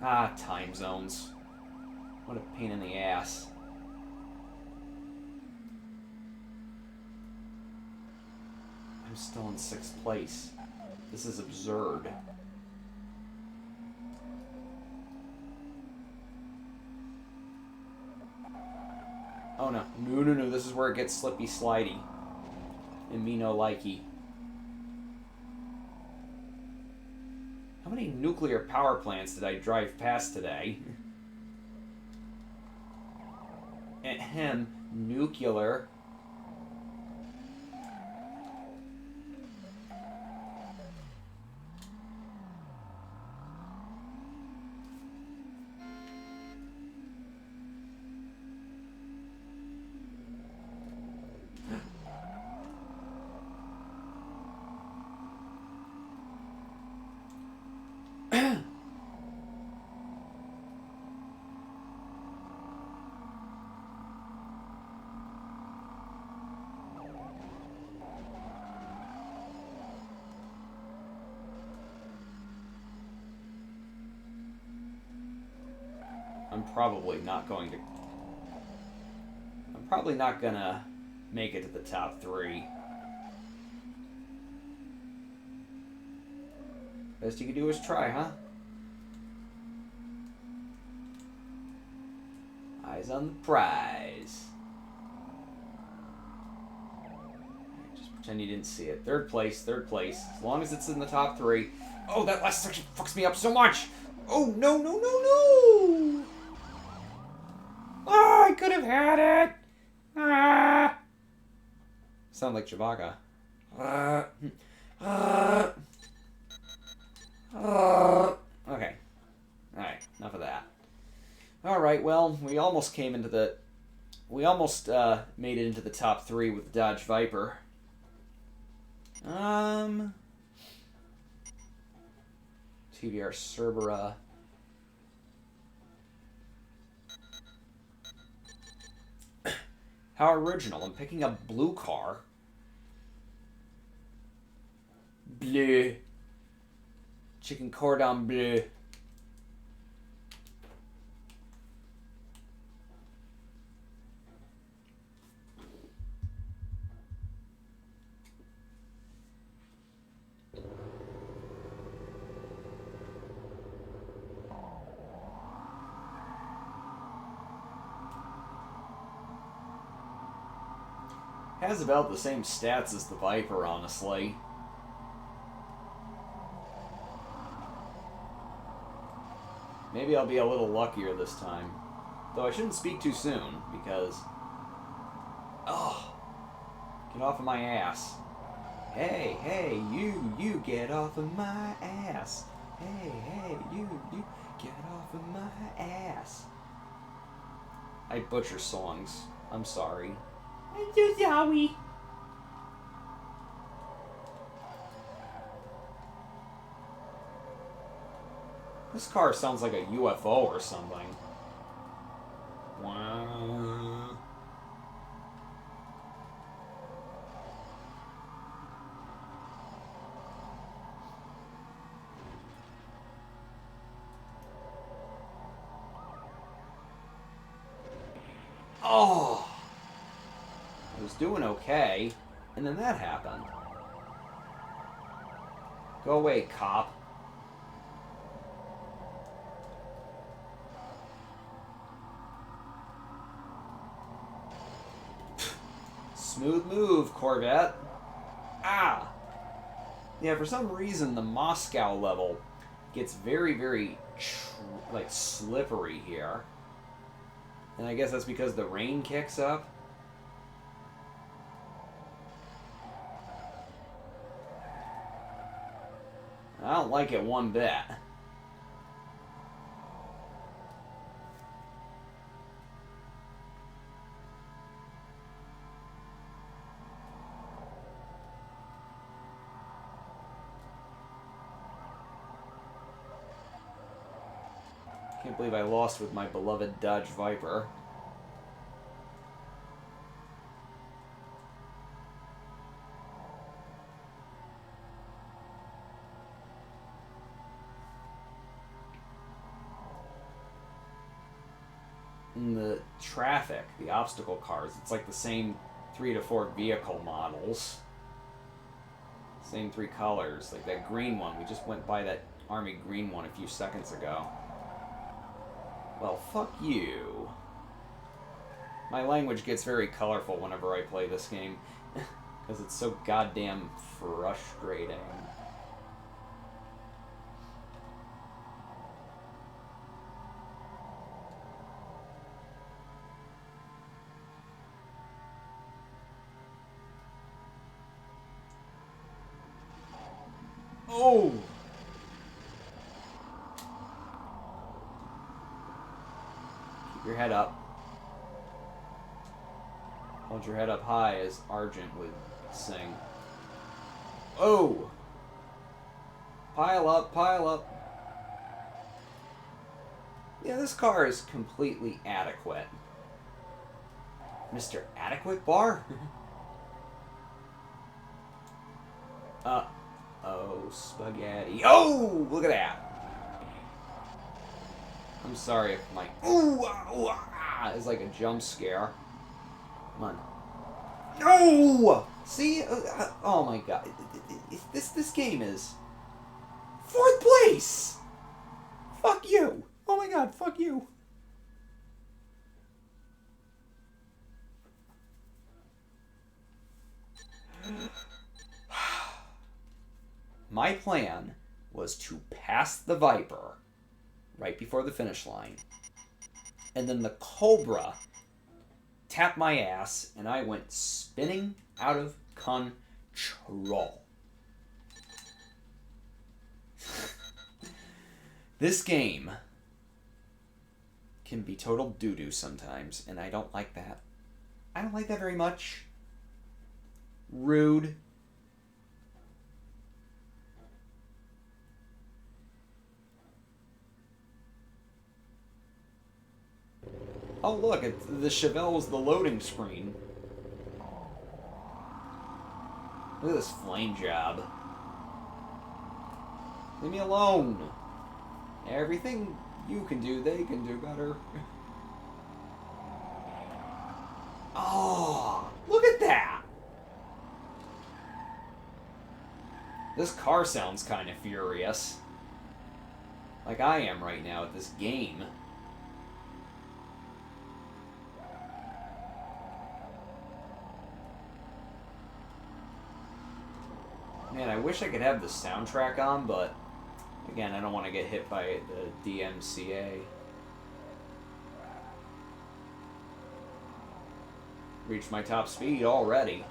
Ah, time zones. What a pain in the ass. I'm still in 6th place. This is absurd. Oh no. No. This is where it gets slippy slidey. And me no likey. How many nuclear power plants did I drive past today? Ahem. Nuclear. I'm probably not gonna make it to the top 3. Best you can do is try, huh? Eyes on the prize. Just pretend you didn't see it. Third place. As long as it's in the top 3. Oh, that last section fucks me up so much! Oh, no! Ah, I could have had it! Ah! Sound like Chewbacca. Okay. Alright, enough of that. Alright, well, we almost made it into the top 3 with the Dodge Viper. TVR Cerbera. How original. I'm picking up blue car. Bleu. Chicken cordon bleu. Has about the same stats as the Viper, honestly. Maybe I'll be a little luckier this time. Though I shouldn't speak too soon, because... Oh! Get off of my ass. Hey, you get off of my ass. Hey, you get off of my ass. I butcher songs. I'm sorry. I'm so sorry. This car sounds like a UFO or something. Wow. Oh! I was doing okay, and then that happened. Go away, cop. Smooth move, Corvette. Ah! Yeah, for some reason, the Moscow level gets very, very like slippery here. And I guess that's because the rain kicks up. I don't like it one bit. Can't believe I lost with my beloved Dodge Viper. In the traffic, the obstacle cars, it's like the same 3 to 4 vehicle models. Same 3 colors. Like that green one. We just went by that army green one a few seconds ago. Well, fuck you. My language gets very colorful whenever I play this game. Because it's so goddamn frustrating. Oh! Keep your head up. Hold your head up high, as Argent would sing. Oh! Pile up, pile up. Yeah, this car is completely adequate. Mr. Adequate Bar? Oh, spaghetti. Oh, look at that. I'm sorry if my ooh, is like a jump scare. Come on. No! See? Oh my god. This game is 4th place! Fuck you. Oh my god, fuck you. My plan was to pass the Viper right before the finish line. And then the Cobra tapped my ass and I went spinning out of control. This game can be total doo-doo sometimes, and I don't like that. I don't like that very much. Rude. Oh look, the Chevelle's the loading screen. Look at this flame job. Leave me alone. Everything you can do, they can do better. Oh, look at that. This car sounds kind of furious. Like I am right now at this game. Man, I wish I could have the soundtrack on, but again, I don't want to get hit by the DMCA. Reached my top speed already.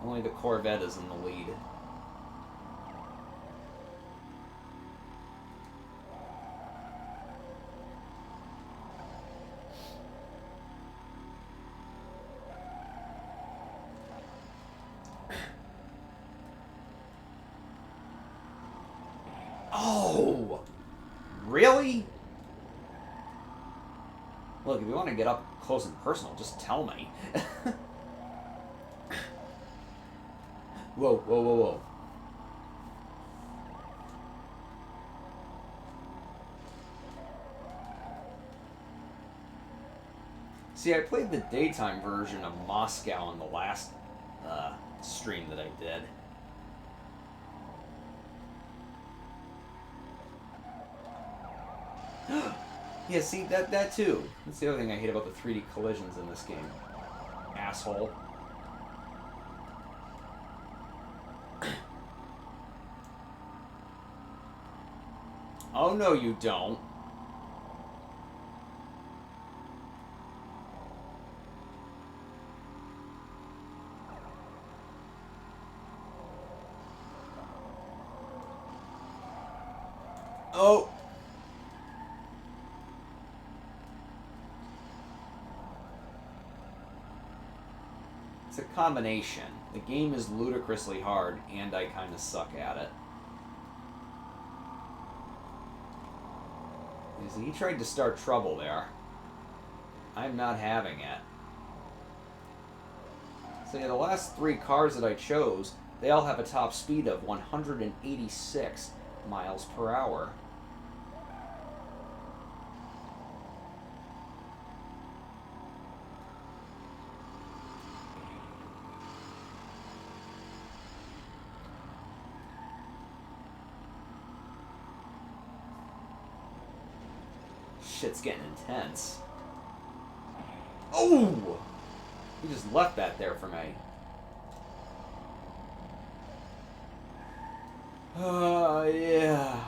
Only the Corvette is in the lead. Oh! Really? Look, if you want to get up close and personal, just tell me. Whoa, whoa, whoa, whoa. See, I played the daytime version of Moscow on the last stream that I did. Yeah, see, that too. That's the other thing I hate about the 3D collisions in this game. Asshole. Oh, no, you don't. Oh! It's a combination. The game is ludicrously hard, and I kind of suck at it. He tried to start trouble there. I'm not having it. So yeah, the last 3 cars that I chose, they all have a top speed of 186 miles per hour. Shit's getting intense. Oh! He just left that there for me. Yeah.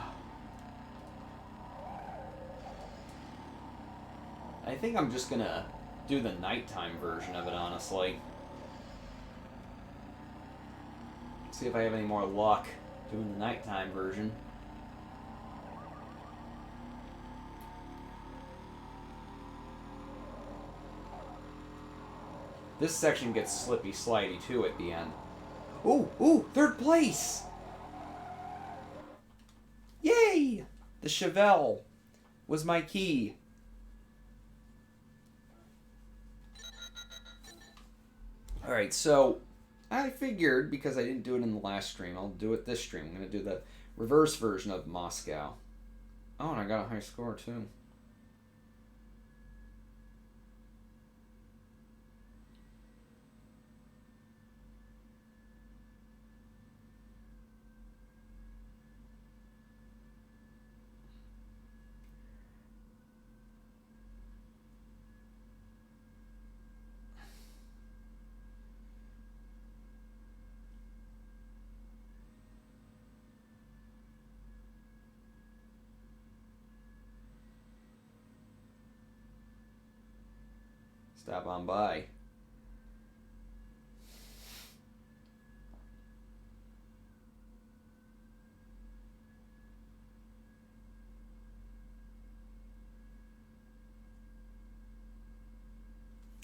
I think I'm just gonna do the nighttime version of it, honestly. See if I have any more luck doing the nighttime version. This section gets slippy slidey too at the end. Ooh, ooh, 3rd place! Yay! The Chevelle was my key. Alright, so I figured, because I didn't do it in the last stream, I'll do it this stream. I'm going to do the reverse version of Moscow. Oh, and I got a high score too. Stop on by.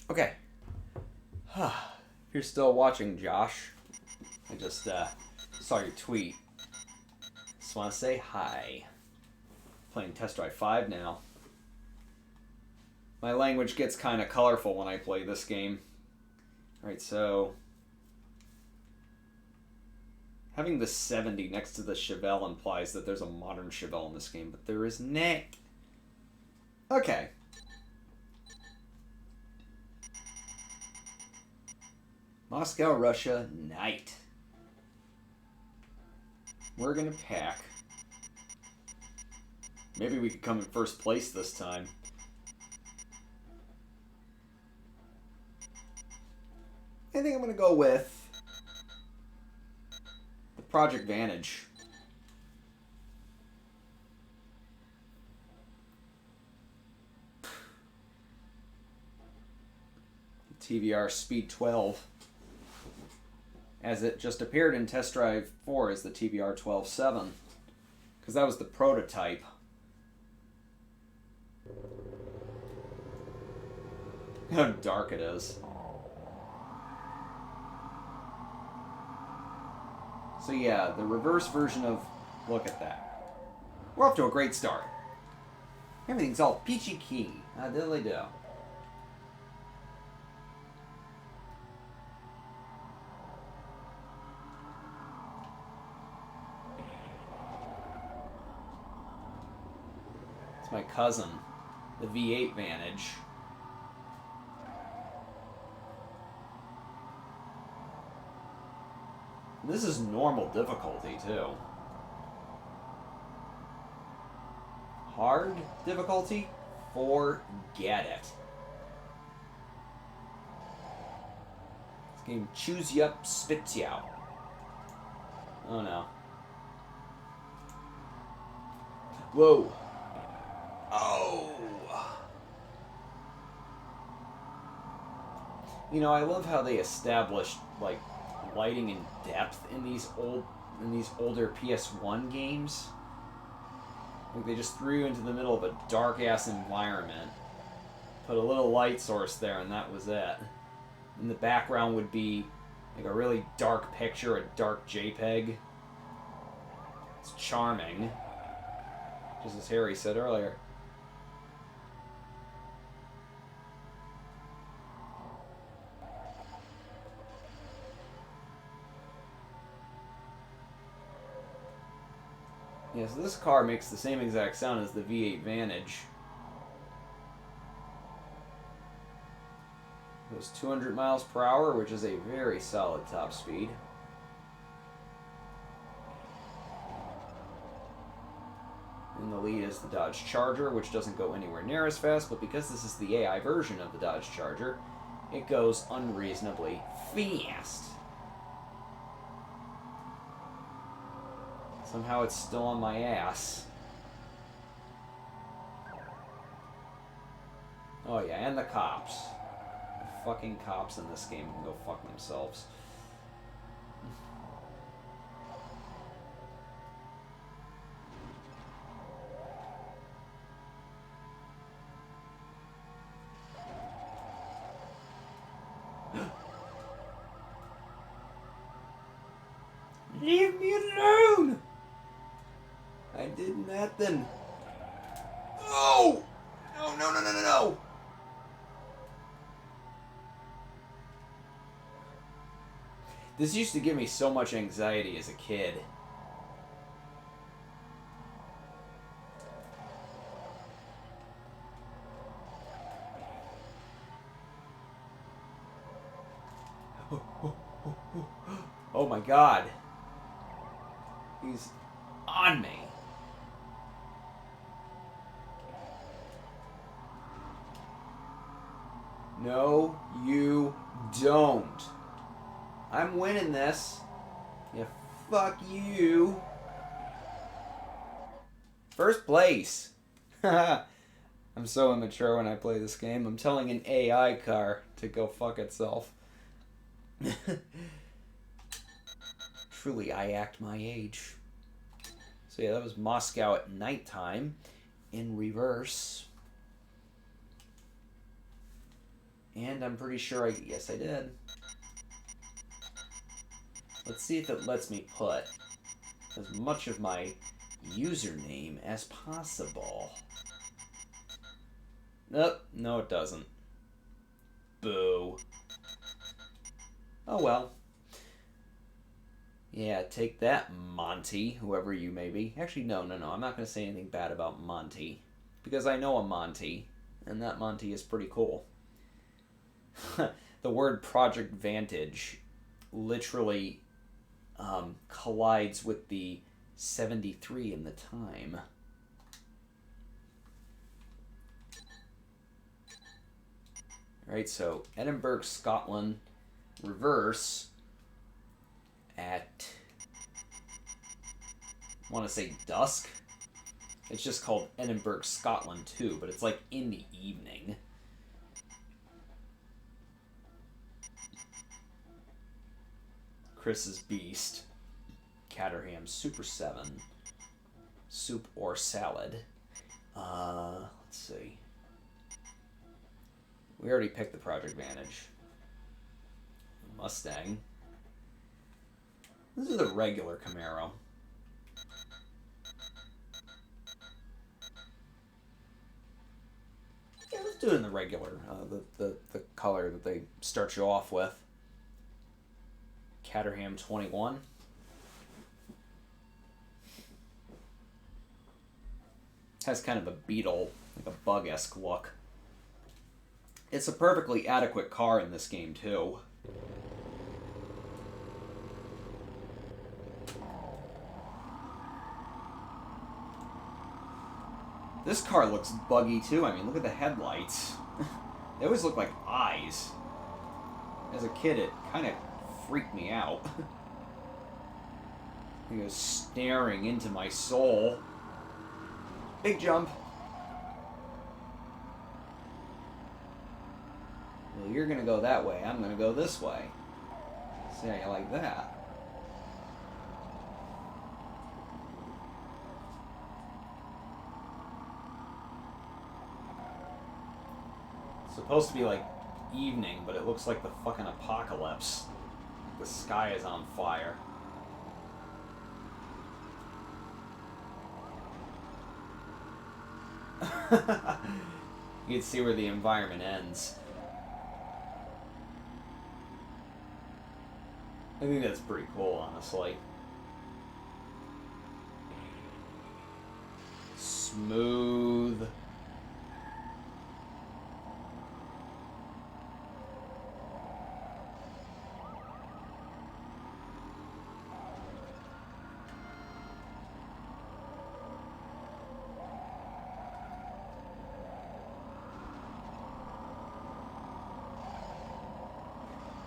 Okay. If you're still watching, Josh, I just saw your tweet. Just want to say hi. Playing Test Drive 5 now. My language gets kind of colorful when I play this game. Alright, so having the 70 next to the Chevelle implies that there's a modern Chevelle in this game, but there is not. Okay. Moscow, Russia, night. We're gonna pack. Maybe we could come in first place this time. I think I'm gonna go with the Project Vantage. TVR Speed 12. As it just appeared in Test Drive 4 as the TVR 12.7. Because that was the prototype. How dark it is. So yeah, the reverse version of... Look at that. We're off to a great start. Everything's all peachy keen. Diddly do. It's my cousin, the V8 Vantage. This is normal difficulty, too. Hard difficulty? Forget it. This game chews you up, spits you out. Oh no. Whoa. Oh. You know, I love how they established like lighting and depth in these older PS1 games. Like they just threw you into the middle of a dark ass environment, put a little light source there, and that was it. In the background would be like a really dark picture, a dark JPEG. It's charming, just as Harry said earlier. Yeah, so this car makes the same exact sound as the V8 Vantage. It goes 200 miles per hour, which is a very solid top speed. In the lead is the Dodge Charger, which doesn't go anywhere near as fast, but because this is the AI version of the Dodge Charger, it goes unreasonably fast. Somehow it's still on my ass. Oh yeah, and the cops. The fucking cops in this game can go fuck themselves. Leave me alone! I did nothing. Oh! No, no, no, no, no, no! This used to give me so much anxiety as a kid. Oh my god. He's on me. No, you don't. I'm winning this. Yeah, fuck you. First place. I'm so immature when I play this game. I'm telling an AI car to go fuck itself. Truly, I act my age. So yeah, that was Moscow at nighttime in reverse. And I'm pretty sure yes, I did. Let's see if it lets me put as much of my username as possible. Nope, no it doesn't. Boo. Oh well. Yeah, take that, Monty, whoever you may be. Actually, no, I'm not going to say anything bad about Monty. Because I know a Monty, and that Monty is pretty cool. The word Project Vantage literally collides with the 73 in the time. Alright, so Edinburgh, Scotland, reverse at, I want to say dusk. It's just called Edinburgh, Scotland too, but it's like in the evening. Chris's Beast, Caterham Super 7, Soup or Salad. Let's see. We already picked the Project Vantage. Mustang. This is the regular Camaro. Yeah, let's do it in the regular, the color that they start you off with. Caterham 21. Has kind of a beetle, like a bug-esque look. It's a perfectly adequate car in this game, too. This car looks buggy, too. I mean, look at the headlights. They always look like eyes. As a kid, it kind of freaked me out. He was staring into my soul. Big jump. Well, you're gonna go that way. I'm gonna go this way. See how you like that? It's supposed to be like evening, but it looks like the fucking apocalypse. The sky is on fire. You can see where the environment ends. I think that's pretty cool, honestly. Smooth.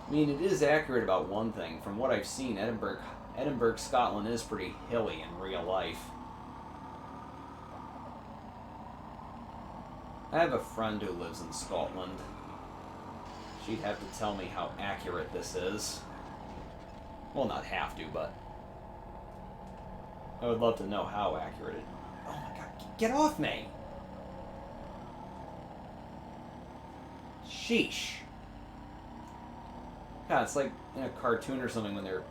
I mean, it is accurate about one thing. From what I've seen, Edinburgh, Scotland is pretty hilly in real life. I have a friend who lives in Scotland. She'd have to tell me how accurate this is. Well, not have to, but I would love to know how accurate it is. Oh my god, get off me! Sheesh. God, it's like in a cartoon or something when they're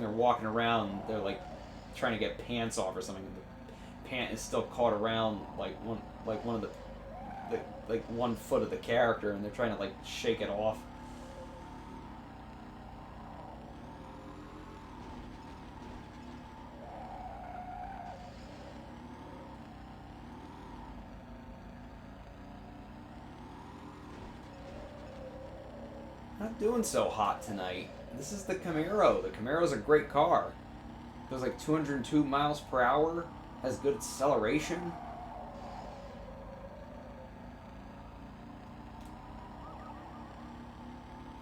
walking around, they're like trying to get pants off or something, and the pant is still caught around like one of the like 1 foot of the character, and they're trying to like shake it off. Not doing so hot tonight. This is the Camaro. The Camaro's a great car. Goes like 202 miles per hour. Has good acceleration.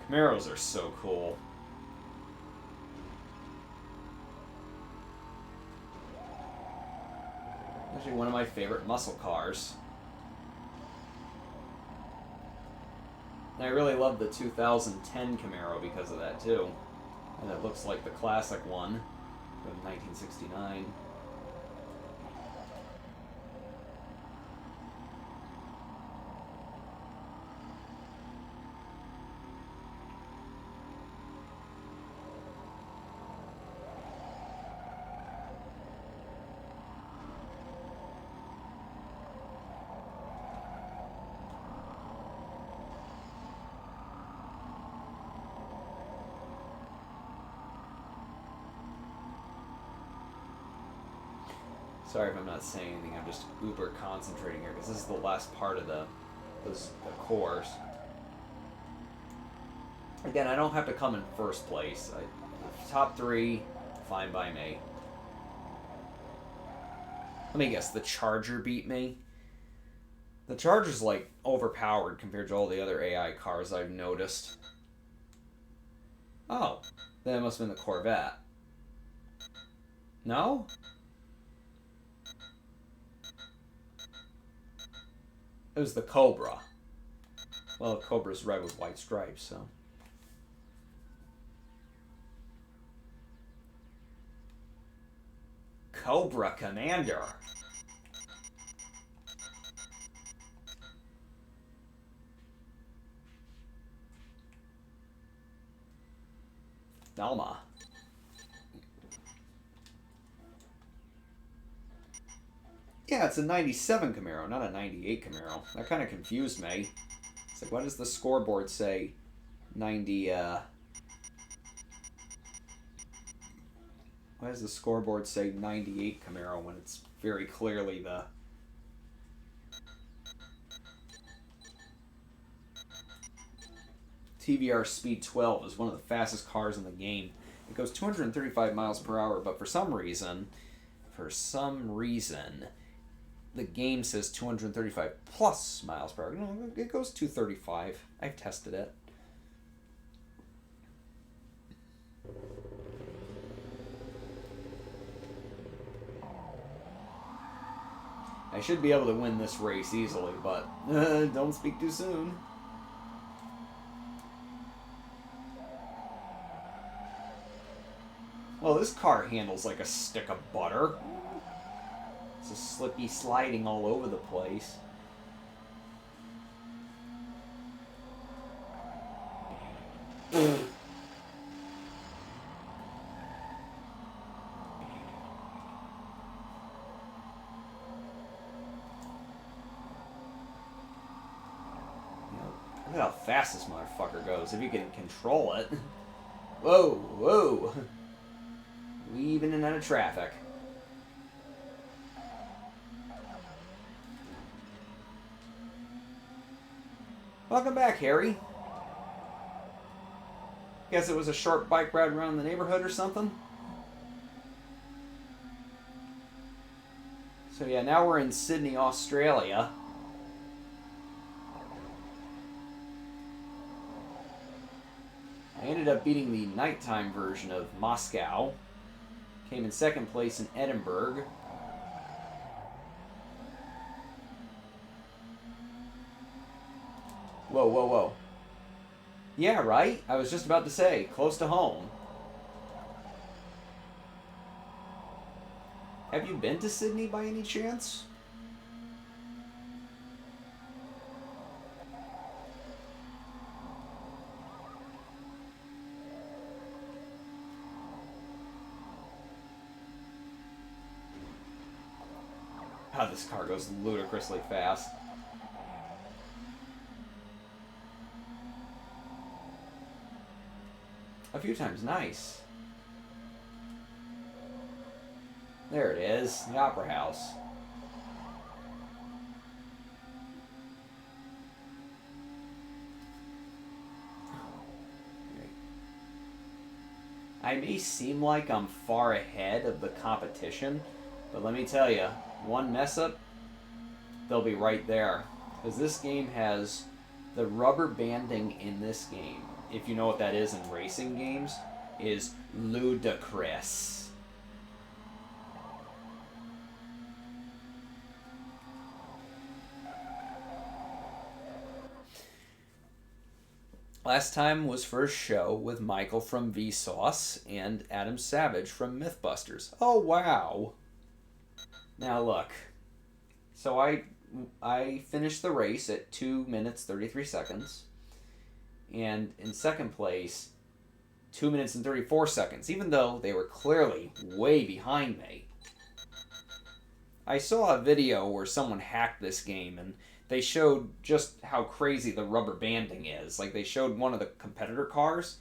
Camaros are so cool. Actually, one of my favorite muscle cars. And I really love the 2010 Camaro because of that, too. And it looks like the classic one from 1969. Sorry if I'm not saying anything, I'm just uber concentrating here because this is the last part of the course. Again, I don't have to come in first place. Top 3, fine by me. Let me guess, the Charger beat me? The Charger's like overpowered compared to all the other AI cars I've noticed. Oh, then it must have been the Corvette. No? It was the Cobra. Well, Cobra's red with white stripes, so. Cobra Commander. Velma. Yeah, it's a 97 Camaro, not a 98 Camaro. That kind of confused me. It's like, why does the scoreboard say 90, Why does the scoreboard say 98 Camaro when it's very clearly the... TVR Speed 12 is one of the fastest cars in the game. It goes 235 miles per hour, but for some reason, the game says 235 plus miles per hour. No, it goes 235. I've tested it. I should be able to win this race easily, but don't speak too soon. Well, this car handles like a stick of butter. It's a slippy sliding all over the place. Look at how fast this motherfucker goes, if you can control it. Whoa, whoa. Weaving in and out of traffic. Welcome back, Harry. Guess it was a short bike ride around the neighborhood or something? So yeah, now we're in Sydney, Australia. I ended up beating the nighttime version of Moscow. Came in second place in Edinburgh. Whoa, whoa, whoa. Yeah, right? I was just about to say, close to home. Have you been to Sydney by any chance? God, this car goes ludicrously fast. A few times, nice. There it is, the Opera House. I may seem like I'm far ahead of the competition, but let me tell you, one mess up, they'll be right there. Because this game has the rubber banding in this game, if you know what that is in racing games, is ludicrous. Last time was first show with Michael from Vsauce and Adam Savage from Mythbusters. Oh, wow. Now look. So I finished the race at 2 minutes 33 seconds. And in second place, 2 minutes and 34 seconds, even though they were clearly way behind me. I saw a video where someone hacked this game and they showed just how crazy the rubber banding is. Like, they showed one of the competitor cars,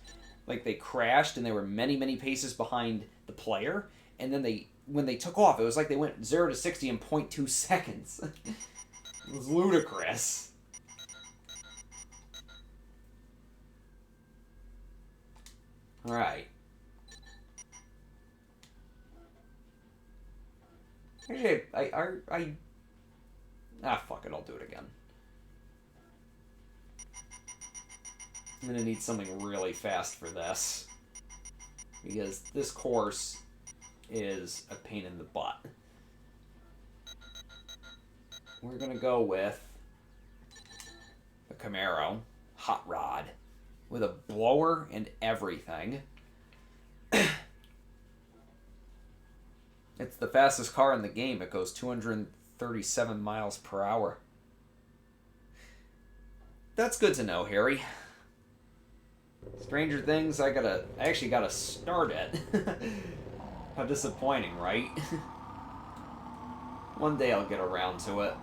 like, they crashed and they were many, many paces behind the player, and then when they took off, it was like they went 0 to 60 in 0.2 seconds. It was ludicrous. Alright. Actually, fuck it, I'll do it again. I'm gonna need something really fast for this. Because this course is a pain in the butt. We're gonna go with the Camaro Hot Rod with a blower and everything. It's the fastest car in the game. It goes 237 miles per hour. That's good to know, Harry. Stranger Things, I actually gotta start it. How disappointing, right? One day I'll get around to it.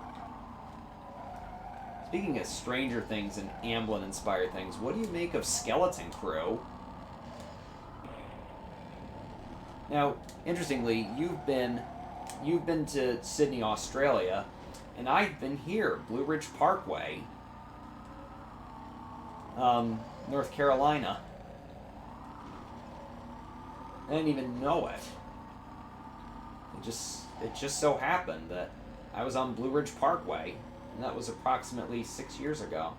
Speaking of Stranger Things and Amblin-inspired things, what do you make of Skeleton Crew? Now, interestingly, you've been to Sydney, Australia, and I've been here, Blue Ridge Parkway, North Carolina. I didn't even know it. It just so happened that I was on Blue Ridge Parkway, and that was approximately 6 years ago.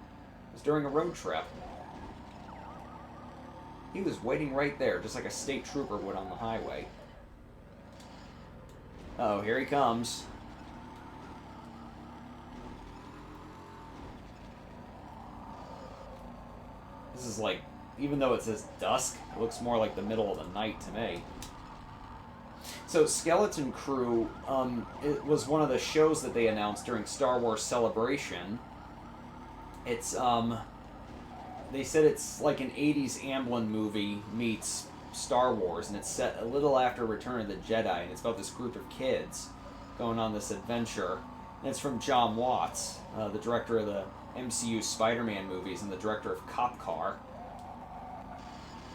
It was during a road trip. He was waiting right there, just like a state trooper would on the highway. Uh-oh, here he comes. This is like, even though it says dusk, it looks more like the middle of the night to me. So Skeleton Crew, it was one of the shows that they announced during Star Wars Celebration. It's, they said it's like an 80s Amblin movie meets Star Wars, and it's set a little after Return of the Jedi, and it's about this group of kids going on this adventure. And it's from John Watts, the director of the MCU Spider-Man movies and the director of Cop Car.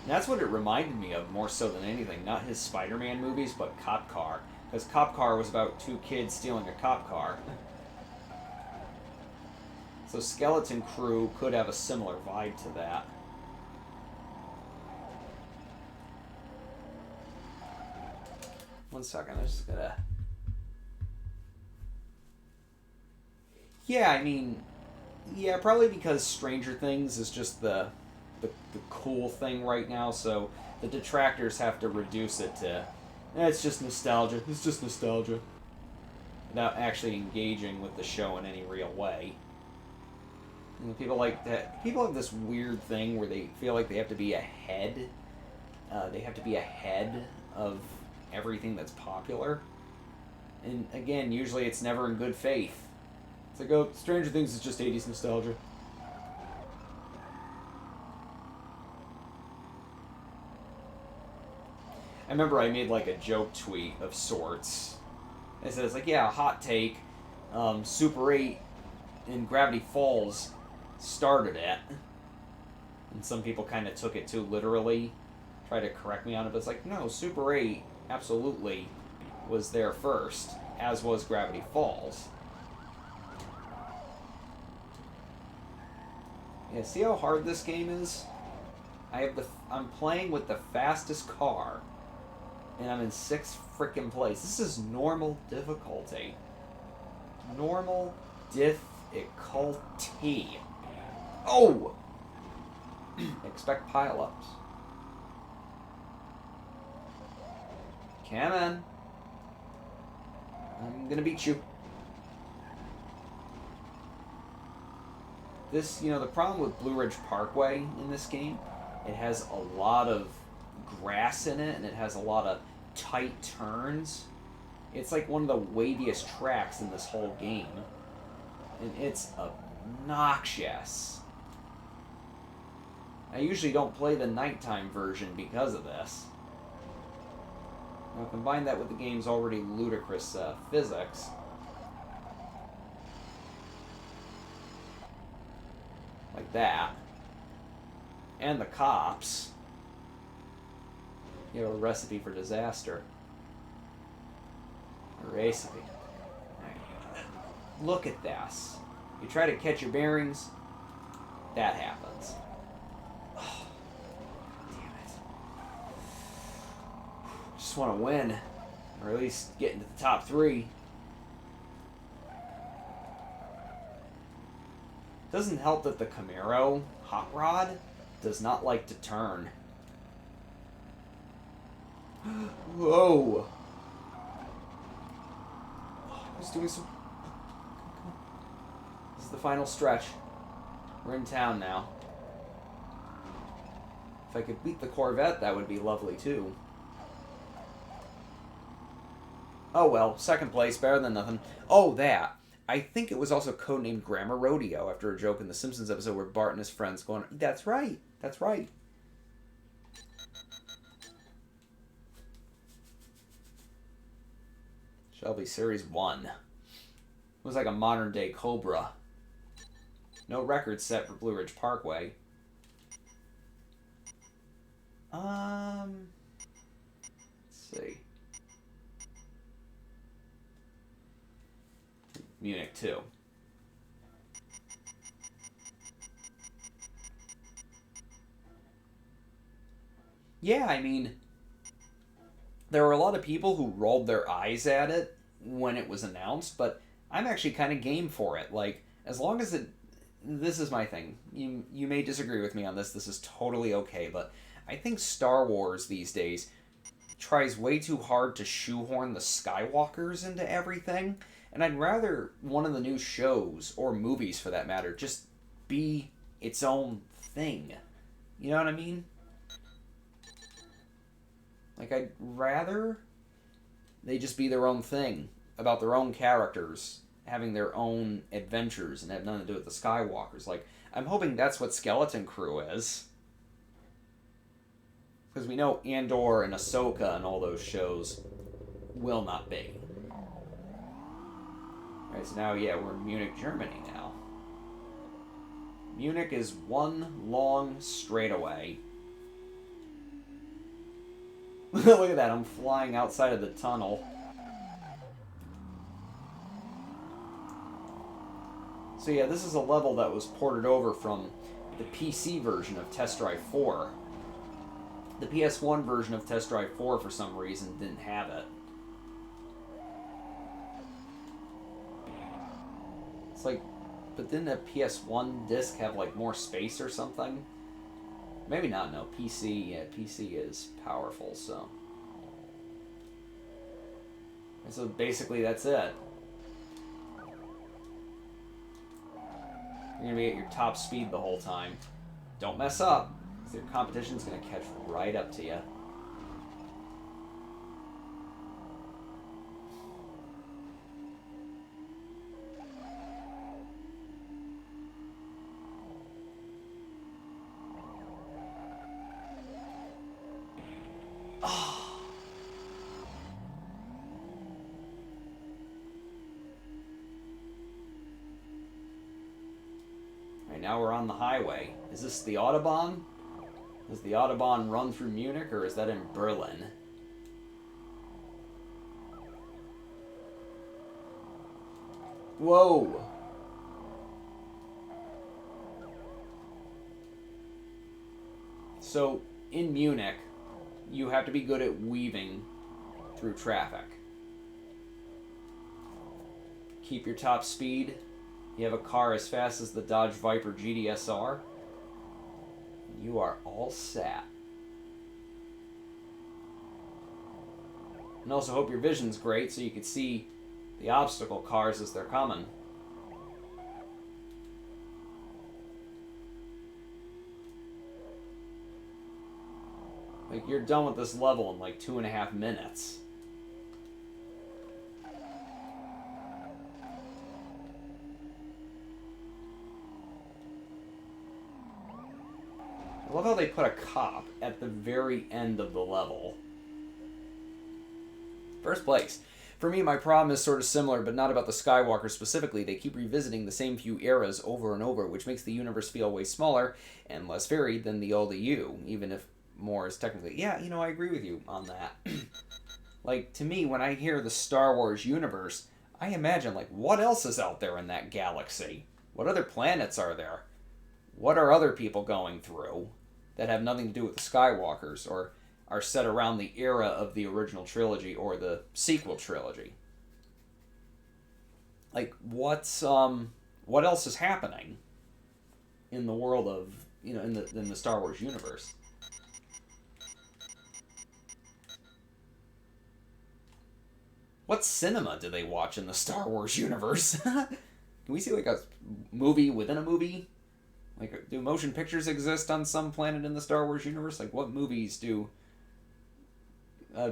And that's what it reminded me of more so than anything. Not his Spider-Man movies, but Cop Car. Because Cop Car was about two kids stealing a cop car. So Skeleton Crew could have a similar vibe to that. One second, I just gotta... Yeah, I mean... Yeah, probably because Stranger Things is just the cool thing right now, so the detractors have to reduce it to, it's just nostalgia. It's just nostalgia. Without actually engaging with the show in any real way. You know, people like that. People have this weird thing where they feel like they have to be ahead. They have to be ahead of everything that's popular. And again, usually it's never in good faith. It's like, oh, Stranger Things is just 80s nostalgia. I remember I made like a joke tweet of sorts. I said, it's like, yeah, hot take. Super 8 and Gravity Falls started it. And some people kind of took it too literally. Tried to correct me on it, but it's like, no, Super 8 absolutely was there first, as was Gravity Falls. Yeah, see how hard this game is? I'm playing with the fastest car, and I'm in 6th frickin' place. This is normal difficulty. Normal difficulty. Oh! Expect pile-ups. Come on. I'm gonna beat you. This, you know, the problem with Blue Ridge Parkway in this game, it has a lot of grass in it, and it has a lot of tight turns. It's like one of the waviest tracks in this whole game. And it's obnoxious. I usually don't play the nighttime version because of this. Now combine that with the game's already ludicrous physics. Like that. And the cops. You know, a recipe for disaster. A recipe. Look at this. You try to catch your bearings, that happens. Oh, damn it. Just want to win. Or at least get into the top 3. Doesn't help that the Camaro Hot Rod does not like to turn. Whoa! I was doing some... This is the final stretch. We're in town now. If I could beat the Corvette, that would be lovely too. Oh well, 2nd place, better than nothing. Oh, that. I think it was also codenamed Grammar Rodeo after a joke in the Simpsons episode where Bart and his friends going, that's right, that's right. Shelby Series 1. It was like a modern day Cobra. No record set for Blue Ridge Parkway. Let's see. Munich 2. Yeah, I mean, there were a lot of people who rolled their eyes at it when it was announced, but I'm actually kind of game for it. Like, as long as it... This is my thing. You may disagree with me on this. This is totally okay, but I think Star Wars these days tries way too hard to shoehorn the Skywalkers into everything. And I'd rather one of the new shows, or movies for that matter, just be its own thing. You know what I mean? Like, I'd rather they just be their own thing, about their own characters, having their own adventures, and have nothing to do with the Skywalkers. Like, I'm hoping that's what Skeleton Crew is. Because we know Andor and Ahsoka and all those shows will not be. Alright, so now, yeah, we're in Munich, Germany now. Munich is one long straightaway. Look at that, I'm flying outside of the tunnel. So yeah, this is a level that was ported over from the PC version of Test Drive 4. The PS1 version of Test Drive 4, for some reason, didn't have it. It's like, but didn't the PS1 disc have, like, more space or something? Maybe not, no. PC, yeah, PC is powerful, so. And so basically that's it. You're gonna be at your top speed the whole time. Don't mess up, because your competition's gonna catch right up to you. Now we're on the highway. Is this the Autobahn? Does the Autobahn run through Munich, or is that in Berlin? Whoa! So, in Munich, you have to be good at weaving through traffic. Keep your top speed. You have a car as fast as the Dodge Viper GDSR. You are all set. And also hope your vision's great so you can see the obstacle cars as they're coming. Like, you're done with this level in like 2.5 minutes. I love how they put a cop at the very end of the level. First place. For me, my problem is sort of similar, but not about the Skywalker specifically. They keep revisiting the same few eras over and over, which makes the universe feel way smaller and less varied than the old EU, even if more is technically... Yeah, you know, I agree with you on that. Like, to me, when I hear the Star Wars universe, I imagine, like, what else is out there in that galaxy? What other planets are there? What are other people going through that have nothing to do with the Skywalkers, or are set around the era of the original trilogy or the sequel trilogy? Like, what else is happening in the world of, you know, in the Star Wars universe? What cinema do they watch in the Star Wars universe? Can we see, like, a movie within a movie? Like, do motion pictures exist on some planet in the Star Wars universe? Like, what movies do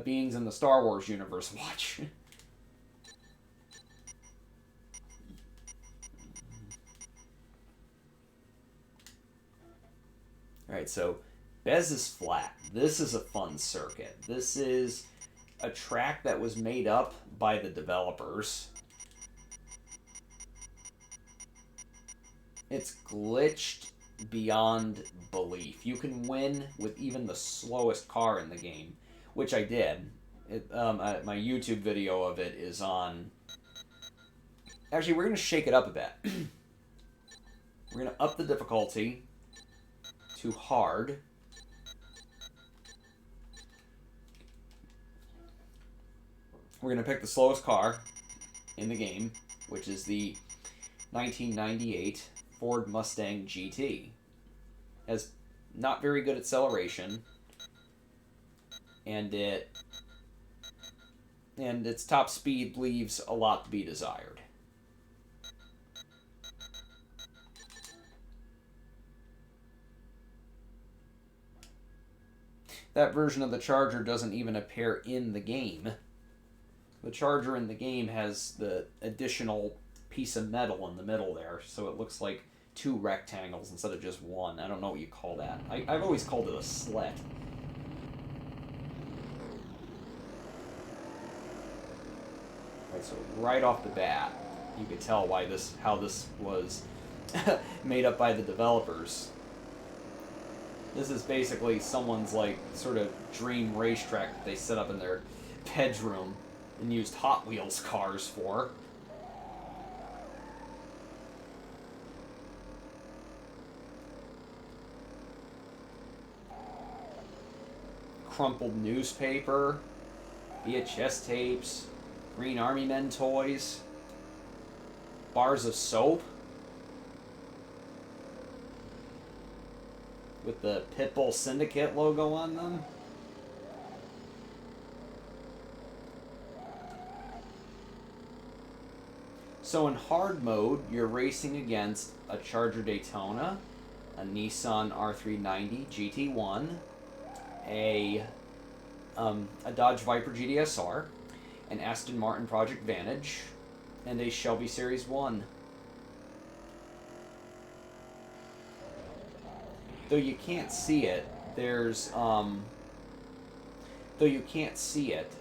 beings in the Star Wars universe watch? Alright, so Bez is flat. This is a fun circuit. This is a track that was made up by the developers. It's glitched beyond belief. You can win with even the slowest car in the game, which I did. My YouTube video of it is on... Actually, we're going to shake it up a bit. We're going to up the difficulty to hard. We're going to pick the slowest car in the game, which is the 1998 Ford Mustang GT. Has not very good acceleration, and its top speed leaves a lot to be desired. that version of the Charger doesn't even appear in the game. The Charger in the game has the additional piece of metal in the middle there, so it looks like two rectangles instead of just one. I don't know what you call that. I've always called it a slit. Right, so right off the bat, you could tell how this was made up by the developers. This is basically someone's like sort of dream racetrack that they set up in their bedroom and used Hot Wheels cars for. Crumpled newspaper, VHS tapes, Green Army Men toys, bars of soap with the Pitbull Syndicate logo on them. So in hard mode, you're racing against a Charger Daytona, a Nissan R390 GT1, a Dodge Viper GDSR, an Aston Martin Project Vantage, and a Shelby Series 1. Though you can't see it, there's, though you can't see it,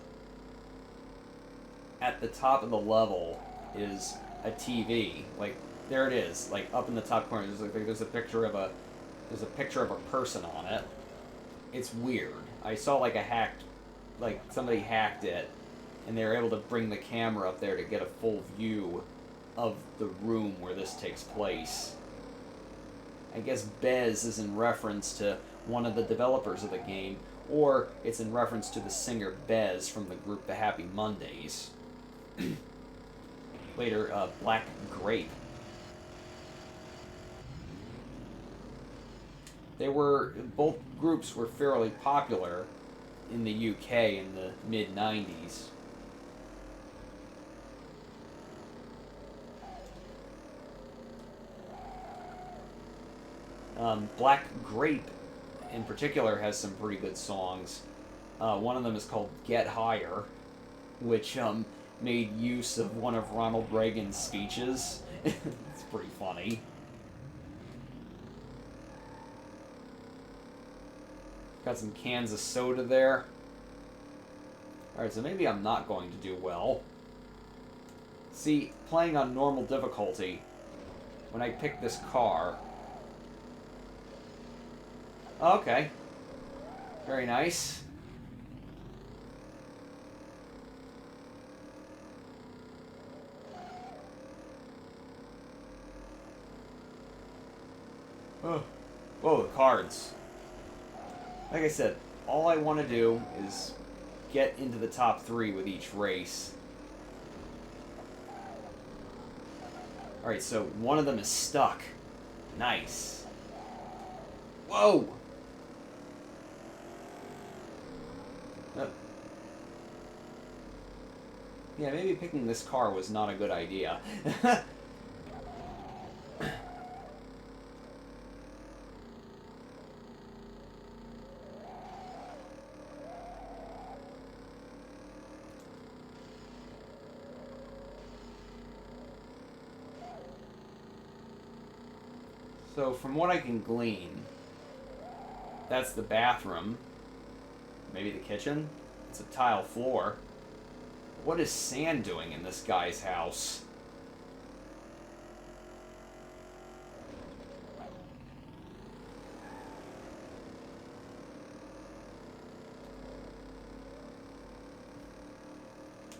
at the top of the level is a TV. Like, there it is, like, up in the top corner. There's a picture of a person on it. It's weird. I saw, like, somebody hacked it, and they were able to bring the camera up there to get a full view of the room where this takes place. I guess Bez is in reference to one of the developers of the game, or it's in reference to the singer Bez from the group The Happy Mondays. Later, Black Grape. Both groups were fairly popular in the UK in the mid-90s. Black Grape, in particular, has some pretty good songs. One of them is called Get Higher, which made use of one of Ronald Reagan's speeches. It's pretty funny. Got some cans of soda there. Alright, so maybe I'm not going to do well. See, playing on normal difficulty, when I pick this car... Okay. Very nice. Oh. Whoa, the cards. Like I said, all I want to do is get into the top 3 with each race. Alright, so one of them is stuck. Nice. Whoa! Yeah, maybe picking this car was not a good idea. So, from what I can glean, that's the bathroom. Maybe the kitchen? It's a tile floor. What is sand doing in this guy's house?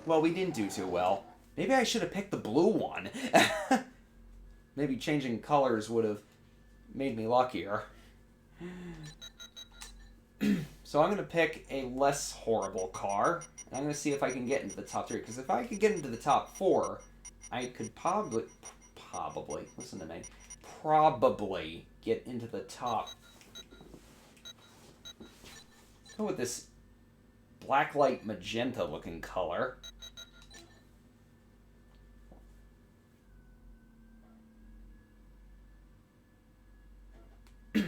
Well, we didn't do too well. Maybe I should have picked the blue one. Maybe changing colors would have made me luckier. So I'm going to pick a less horrible car. And I'm going to see if I can get into the top 3. Because if I could get into the top 4, I could probably, listen to me, probably get into the top. Go with this blacklight magenta looking color.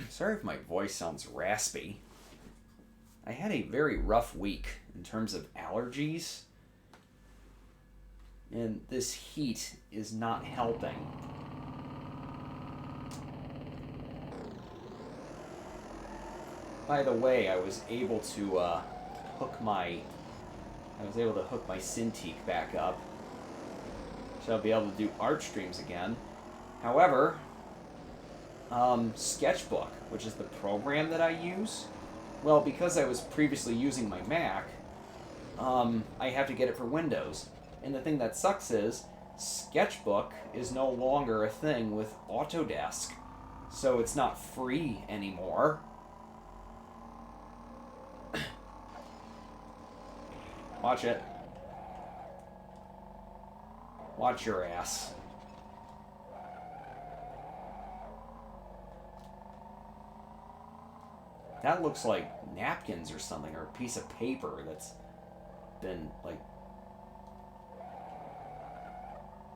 Sorry if my voice sounds raspy. I had a very rough week in terms of allergies. And this heat is not helping. By the way, I was able to hook my Cintiq back up, so I'll be able to do art streams again. However, Sketchbook, which is the program that I use, well, because I was previously using my Mac, I have to get it for Windows. And the thing that sucks is Sketchbook is no longer a thing with Autodesk, so it's not free anymore. Watch it. Watch your ass. That looks like napkins or something, or a piece of paper that's been, like...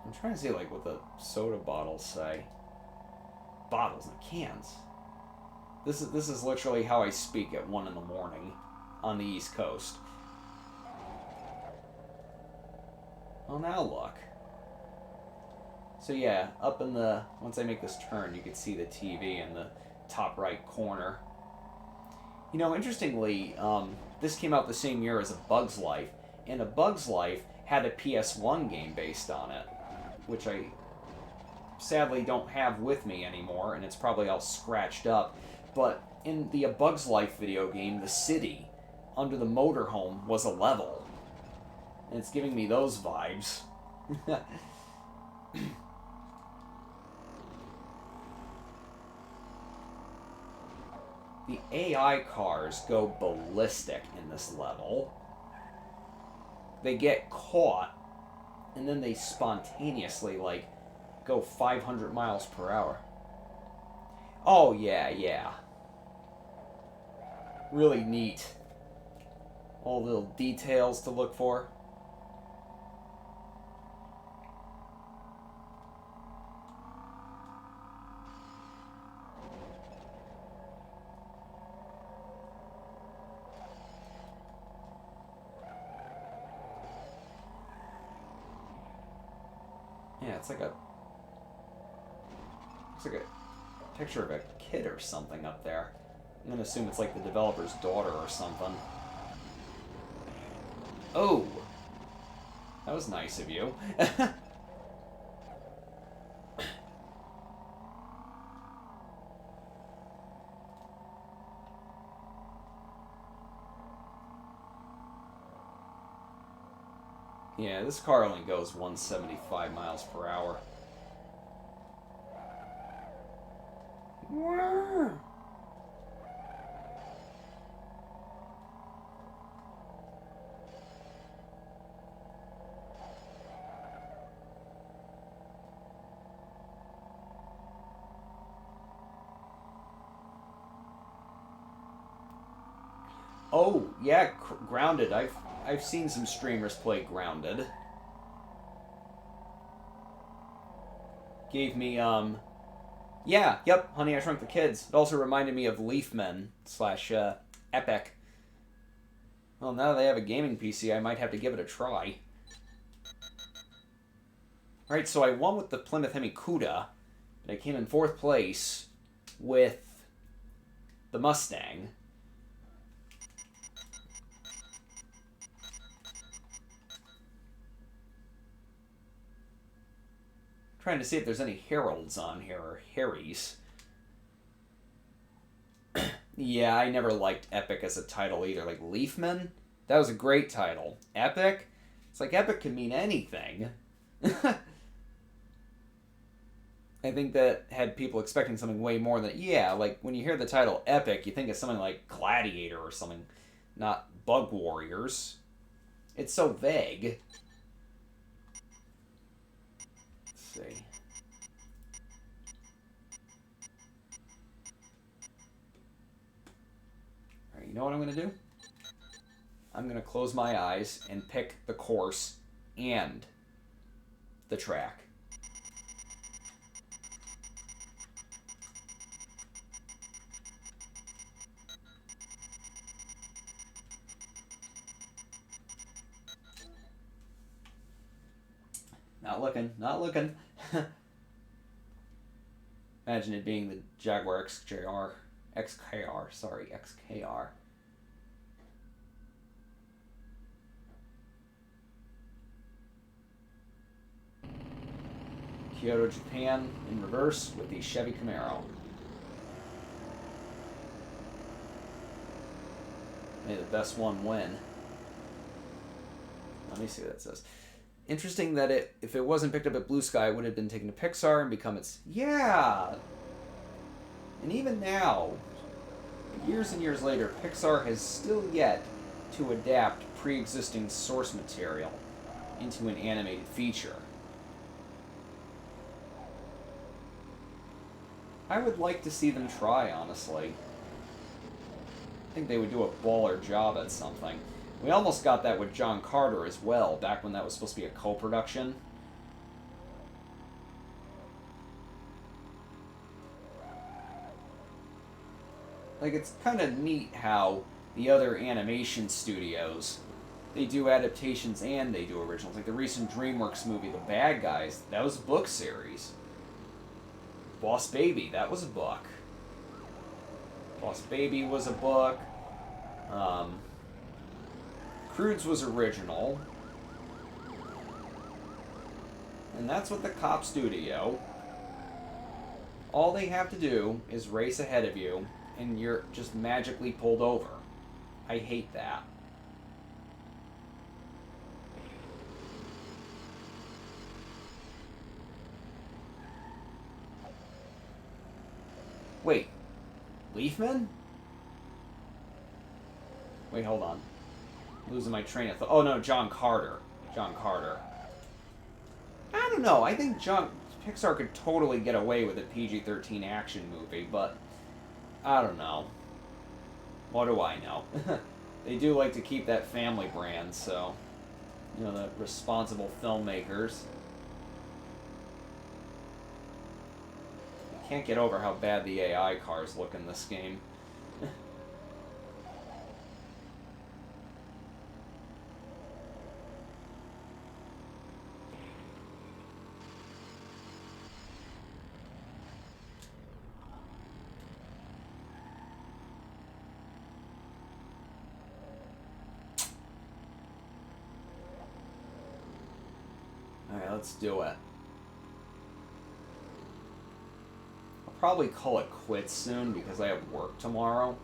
I'm trying to see, like, what the soda bottles say. Bottles, not cans. This is literally how I speak at 1 in the morning on the East Coast. Well, now look. So yeah, up in the... Once I make this turn, you can see the TV in the top right corner. You know, interestingly, this came out the same year as A Bug's Life, and A Bug's Life had a PS1 game based on it, which I sadly don't have with me anymore, and it's probably all scratched up. But in the A Bug's Life video game, the city under the motorhome was a level, and it's giving me those vibes. The AI cars go ballistic in this level. They get caught, and then they spontaneously, like, go 500 miles per hour. Oh, yeah, yeah. Really neat. All little details to look for. Yeah, it's like a... Looks like a picture of a kid or something up there. I'm gonna assume it's like the developer's daughter or something. Oh! That was nice of you. Yeah, this car only goes 175 miles per hour. Oh, yeah, Grounded. I've seen some streamers play Grounded. Gave me, yeah, yep, Honey, I Shrunk the Kids. It also reminded me of Leafman / Epic. Well, now that they have a gaming PC, I might have to give it a try. Alright, so I won with the Plymouth Hemi Cuda, but I came in 4th place with the Mustang. Trying to see if there's any Heralds on here, or Harrys. Yeah, I never liked Epic as a title either. Like, Leafman? That was a great title. Epic? It's like, Epic can mean anything. I think that had people expecting something way more than... Yeah, like, when you hear the title Epic, you think of something like Gladiator or something, not Bug Warriors. It's so vague. See. Alright, you know what I'm going to do? I'm going to close my eyes and pick the course and the track. Not looking. Not looking. Imagine it being the Jaguar XKR. Sorry, XKR. Kyoto, Japan in reverse with the Chevy Camaro. May the best one win. Let me see what it says. Interesting that if it wasn't picked up at Blue Sky, it would have been taken to Pixar and become its... Yeah! And even now, years and years later, Pixar has still yet to adapt pre-existing source material into an animated feature. I would like to see them try, honestly. I think they would do a baller job at something. We almost got that with John Carter as well, back when that was supposed to be a co-production. Like, it's kind of neat how the other animation studios, they do adaptations and they do originals. Like the recent DreamWorks movie, The Bad Guys, that was a book series. Boss Baby, that was a book. Boss Baby was a book. Croods was original. And that's what the Cop Studio. All they have to do is race ahead of you, and you're just magically pulled over. I hate that. Wait. Leafman? Wait, hold on. Losing my train of thought. Oh no, John Carter. John Carter. I don't know. I think Pixar could totally get away with a PG-13 action movie, but I don't know. What do I know? They do like to keep that family brand, so you know, the responsible filmmakers. I can't get over how bad the AI cars look in this game. Alright, let's do it. I'll probably call it quits soon because I have work tomorrow.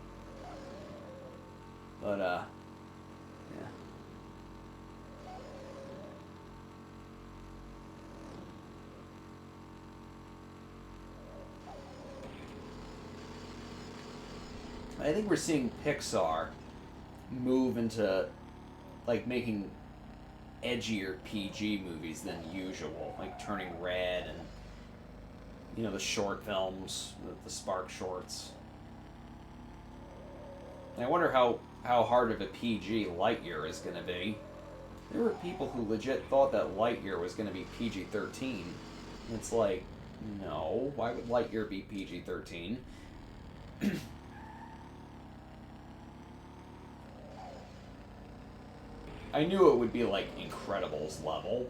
But, yeah. I think we're seeing Pixar move into, like, making edgier PG movies than usual, like Turning Red and, you know, the short films, the Spark shorts. And I wonder how hard of a PG Lightyear is going to be. There were people who legit thought that Lightyear was going to be PG-13. It's like, no, why would Lightyear be PG-13? I knew it would be like Incredibles level.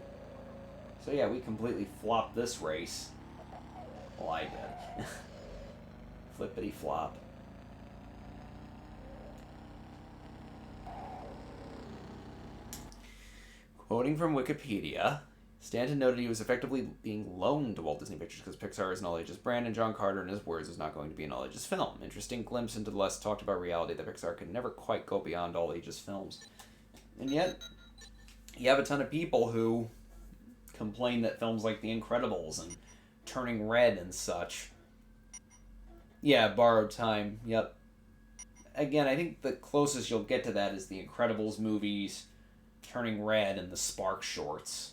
So yeah, we completely flopped this race. Well, I did. Flippity flop. Quoting from Wikipedia, Stanton noted he was effectively being loaned to Walt Disney Pictures because Pixar is an all-ages brand, and John Carter, in his words, is not going to be an all-ages film. Interesting glimpse into the less talked about reality that Pixar could never quite go beyond all-ages films. And yet, you have a ton of people who complain that films like The Incredibles and Turning Red and such. Yeah, Borrowed Time, yep. Again, I think the closest you'll get to that is The Incredibles movies, Turning Red, and the Spark shorts.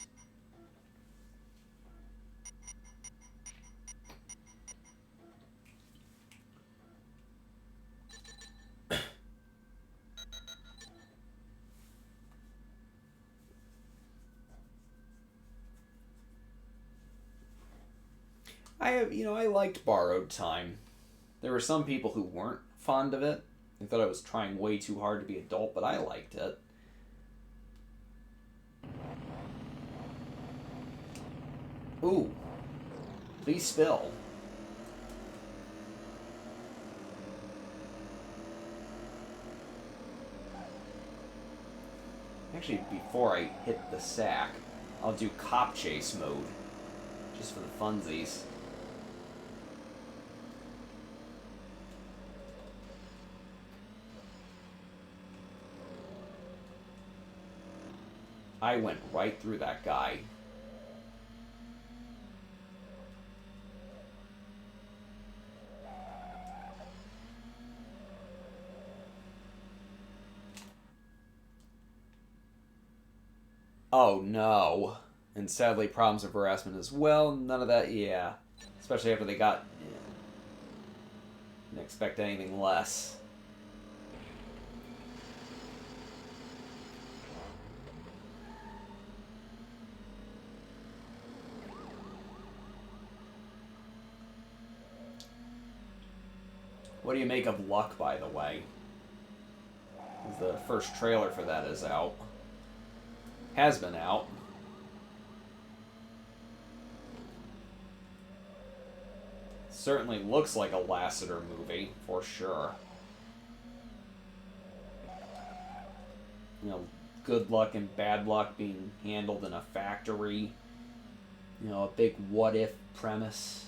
I liked Borrowed Time. There were some people who weren't fond of it. They thought I was trying way too hard to be adult, but I liked it. Ooh. Please spill. Actually, before I hit the sack, I'll do cop chase mode. Just for the funsies. I went right through that guy. Oh no. And sadly, problems of harassment as well. None of that, yeah. Especially after they got... Yeah. Didn't expect anything less. What do you make of Luck, by the way? The first trailer for that is out. Has been out. Certainly looks like a Lasseter movie, for sure. You know, good luck and bad luck being handled in a factory. You know, a big what-if premise.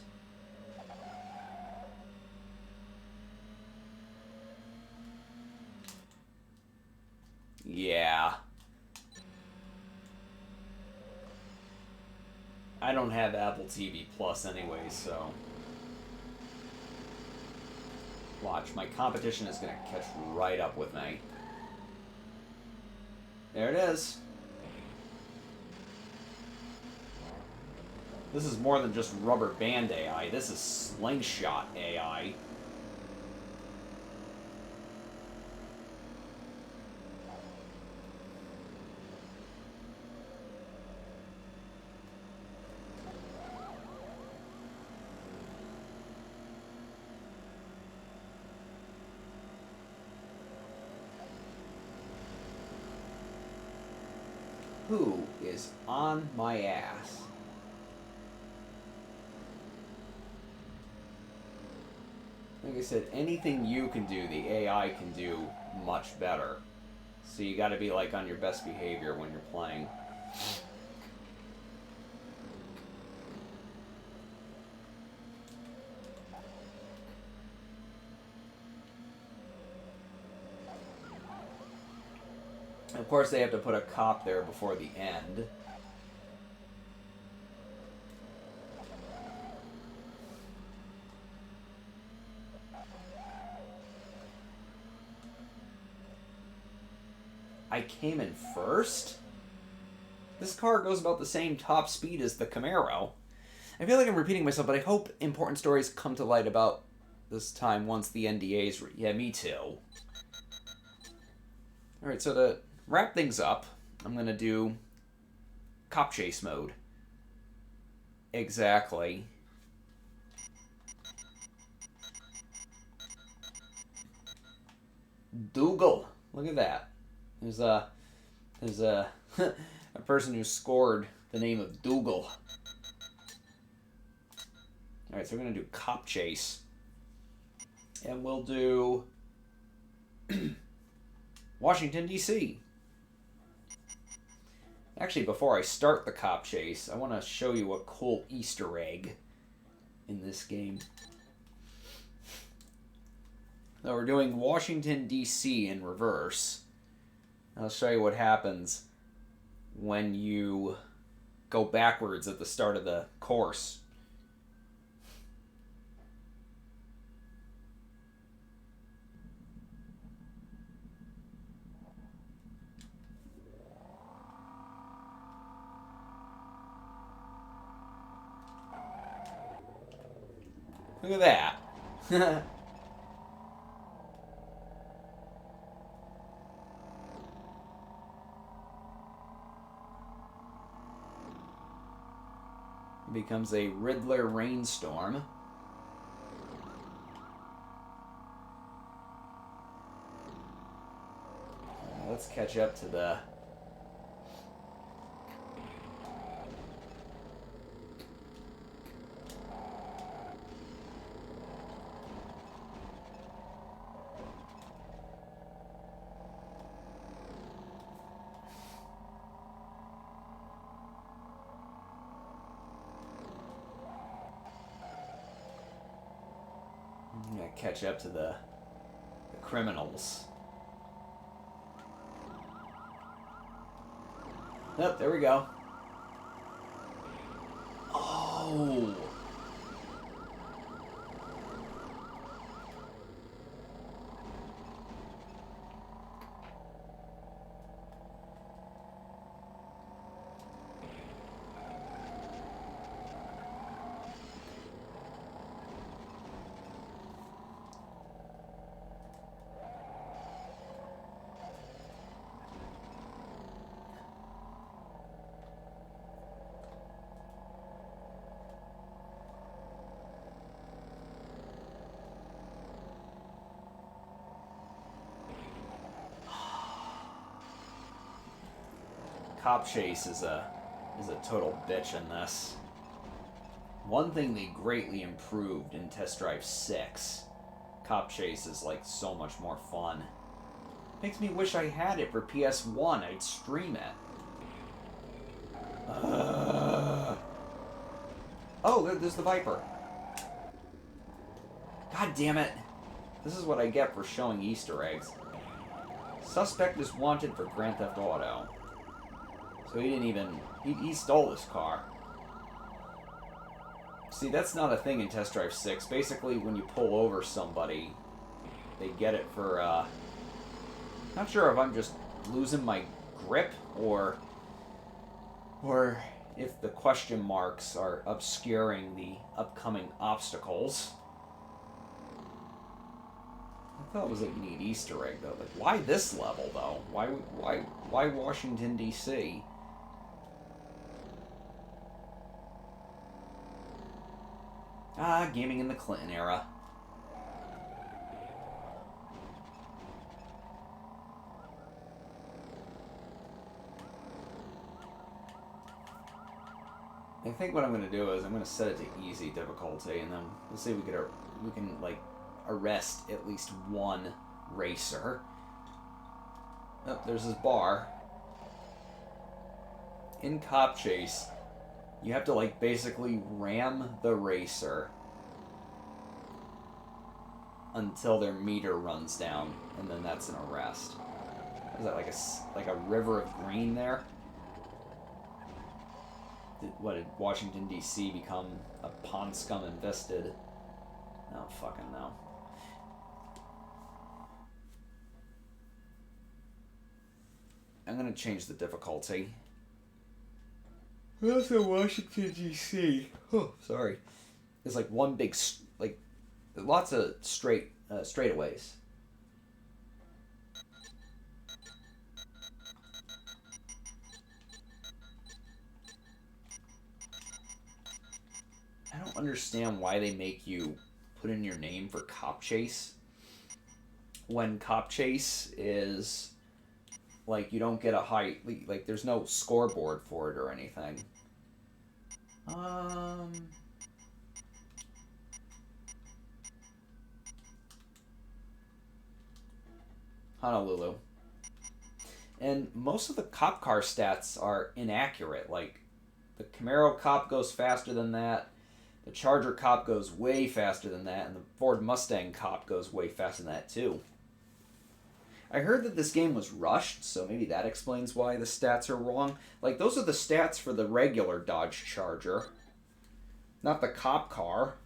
Yeah. I don't have Apple TV Plus anyway, so... Watch, my competition is going to catch right up with me. There it is. This is more than just rubber band AI. This is slingshot AI. Who is on my ass? Like I said, anything you can do, the AI can do much better. So you gotta be like on your best behavior when you're playing. Of course, they have to put a cop there before the end. I came in first? This car goes about the same top speed as the Camaro. I feel like I'm repeating myself, but I hope important stories come to light about this time once the NDAs... Yeah, me too. Alright, so to wrap things up, I'm going to do cop chase mode. Exactly. Dougal. Look at that. There's a a person who scored the name of Dougal. Alright, so we're going to do cop chase. And we'll do Washington, D.C. Actually, before I start the cop chase, I want to show you a cool Easter egg in this game. So we're doing Washington, D.C. in reverse. I'll show you what happens when you go backwards at the start of the course. Look at that. It becomes a Riddler rainstorm. Let's catch up to the... I'm gonna catch up to the criminals. Yep, there we go. Oh! Cop chase is a total bitch in this. One thing they greatly improved in Test Drive 6, cop chase is like so much more fun. Makes me wish I had it for PS1. I'd stream it. Oh, there's the Viper. God damn it. This is what I get for showing Easter eggs. Suspect is wanted for Grand Theft Auto. So he didn't even... He stole this car. See, that's not a thing in Test Drive 6. Basically, when you pull over somebody, they get it for, Not sure if I'm just losing my grip, or if the question marks are obscuring the upcoming obstacles. I thought it was a neat Easter egg, though. Like, why this level, though? Why Washington, D.C.? Ah, gaming in the Clinton era. I think what I'm going to do is I'm going to set it to easy difficulty, and then we'll see if we can like arrest at least one racer. Oh, there's his bar. In cop chase, you have to like basically ram the racer until their meter runs down, and then that's an arrest. Is that like a river of green there? Did Washington, D.C. become a pond scum infested? I don't fucking know. I'm gonna change the difficulty. Also, Washington, D.C. Oh, sorry. There's like one big, like, lots of straightaways. I don't understand why they make you put in your name for cop chase when cop chase is like you don't get a high, like there's no scoreboard for it or anything. Honolulu. And most of the cop car stats are inaccurate. Like the Camaro cop goes faster than that. The Charger cop goes way faster than that, and the Ford Mustang cop goes way faster than that, too. I heard that this game was rushed, so maybe that explains why the stats are wrong. Like, those are the stats for the regular Dodge Charger, not the cop car.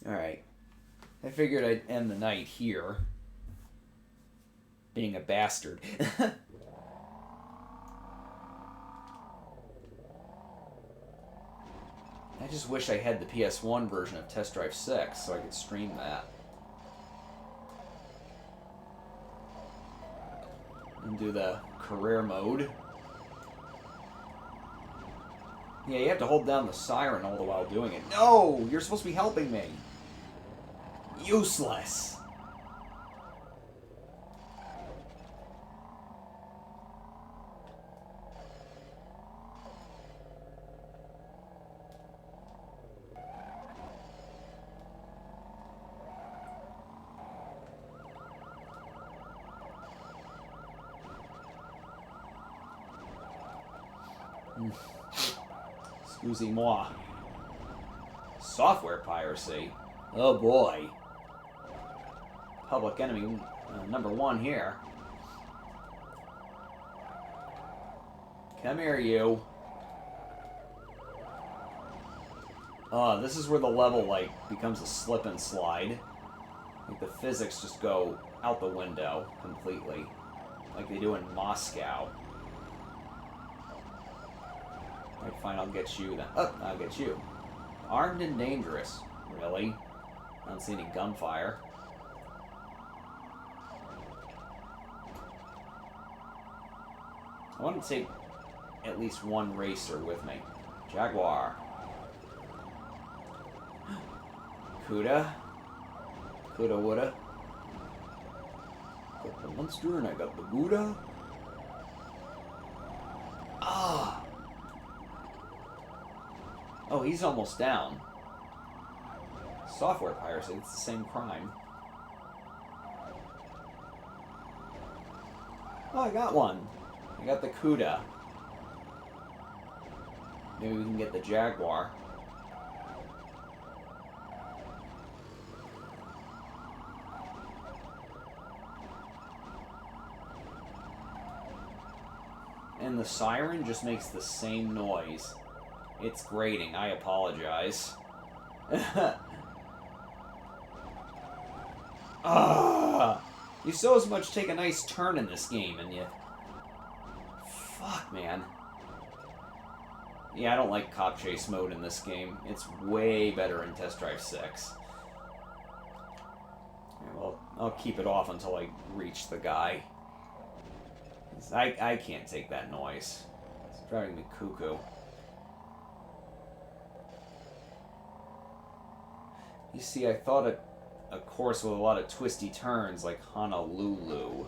Alright. I figured I'd end the night here. Being a bastard. I just wish I had the PS1 version of Test Drive 6 so I could stream that. And do the career mode. Yeah, you have to hold down the siren all the while doing it. No! You're supposed to be helping me! Useless! Excusez-moi. Software piracy? Oh boy. Public enemy number one here. Come here, you. This is where the level, like, becomes a slip and slide. Like, the physics just go out the window completely. Like they do in Moscow. Alright, fine, I'll get you then. Oh, I'll get you. Armed and dangerous. Really? I don't see any gunfire. I want to take at least one racer with me. Jaguar. Kuda. Coulda, woulda. Got the monster and I got the Buddha. Ah! Oh, he's almost down. Software piracy, it's the same crime. Oh, I got one. I got the Kuda. Maybe we can get the Jaguar. And the siren just makes the same noise. It's grating. I apologize. You so as much take a nice turn in this game, and you... Fuck, man. Yeah, I don't like cop chase mode in this game. It's way better in Test Drive 6. Yeah, well, I'll keep it off until I reach the guy. I can't take that noise. It's driving me cuckoo. You see, I thought a course with a lot of twisty turns like Honolulu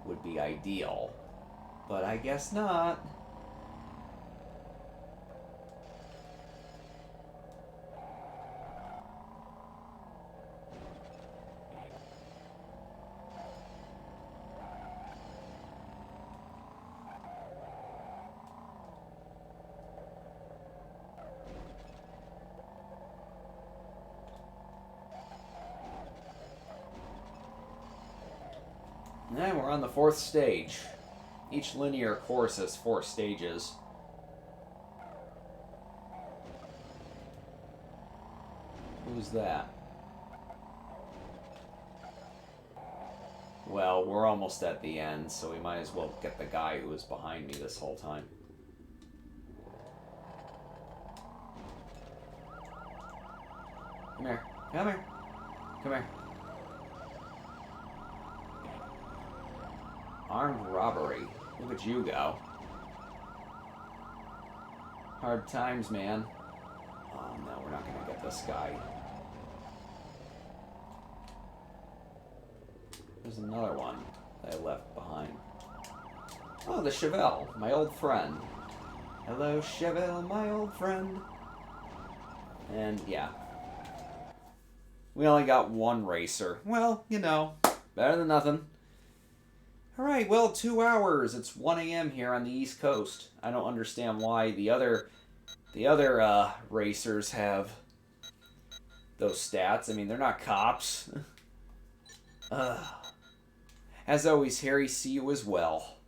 would be ideal. But I guess not. And we're on the 4th stage. Each linear course has 4 stages. Who's that? Well, we're almost at the end, so we might as well get the guy who was behind me this whole time. Come here. Come here. Come here. Armed robbery. Look at you go. Hard times, man. Oh, no, we're not gonna get this guy. There's another one that I left behind. Oh, the Chevelle, my old friend. Hello, Chevelle, my old friend. And, yeah. We only got one racer. Well, you know, better than nothing. Alright, well, 2 hours. It's 1 a.m. here on the East Coast. I don't understand why the other racers have those stats. I mean, they're not cops. As always, Harry, see you as well.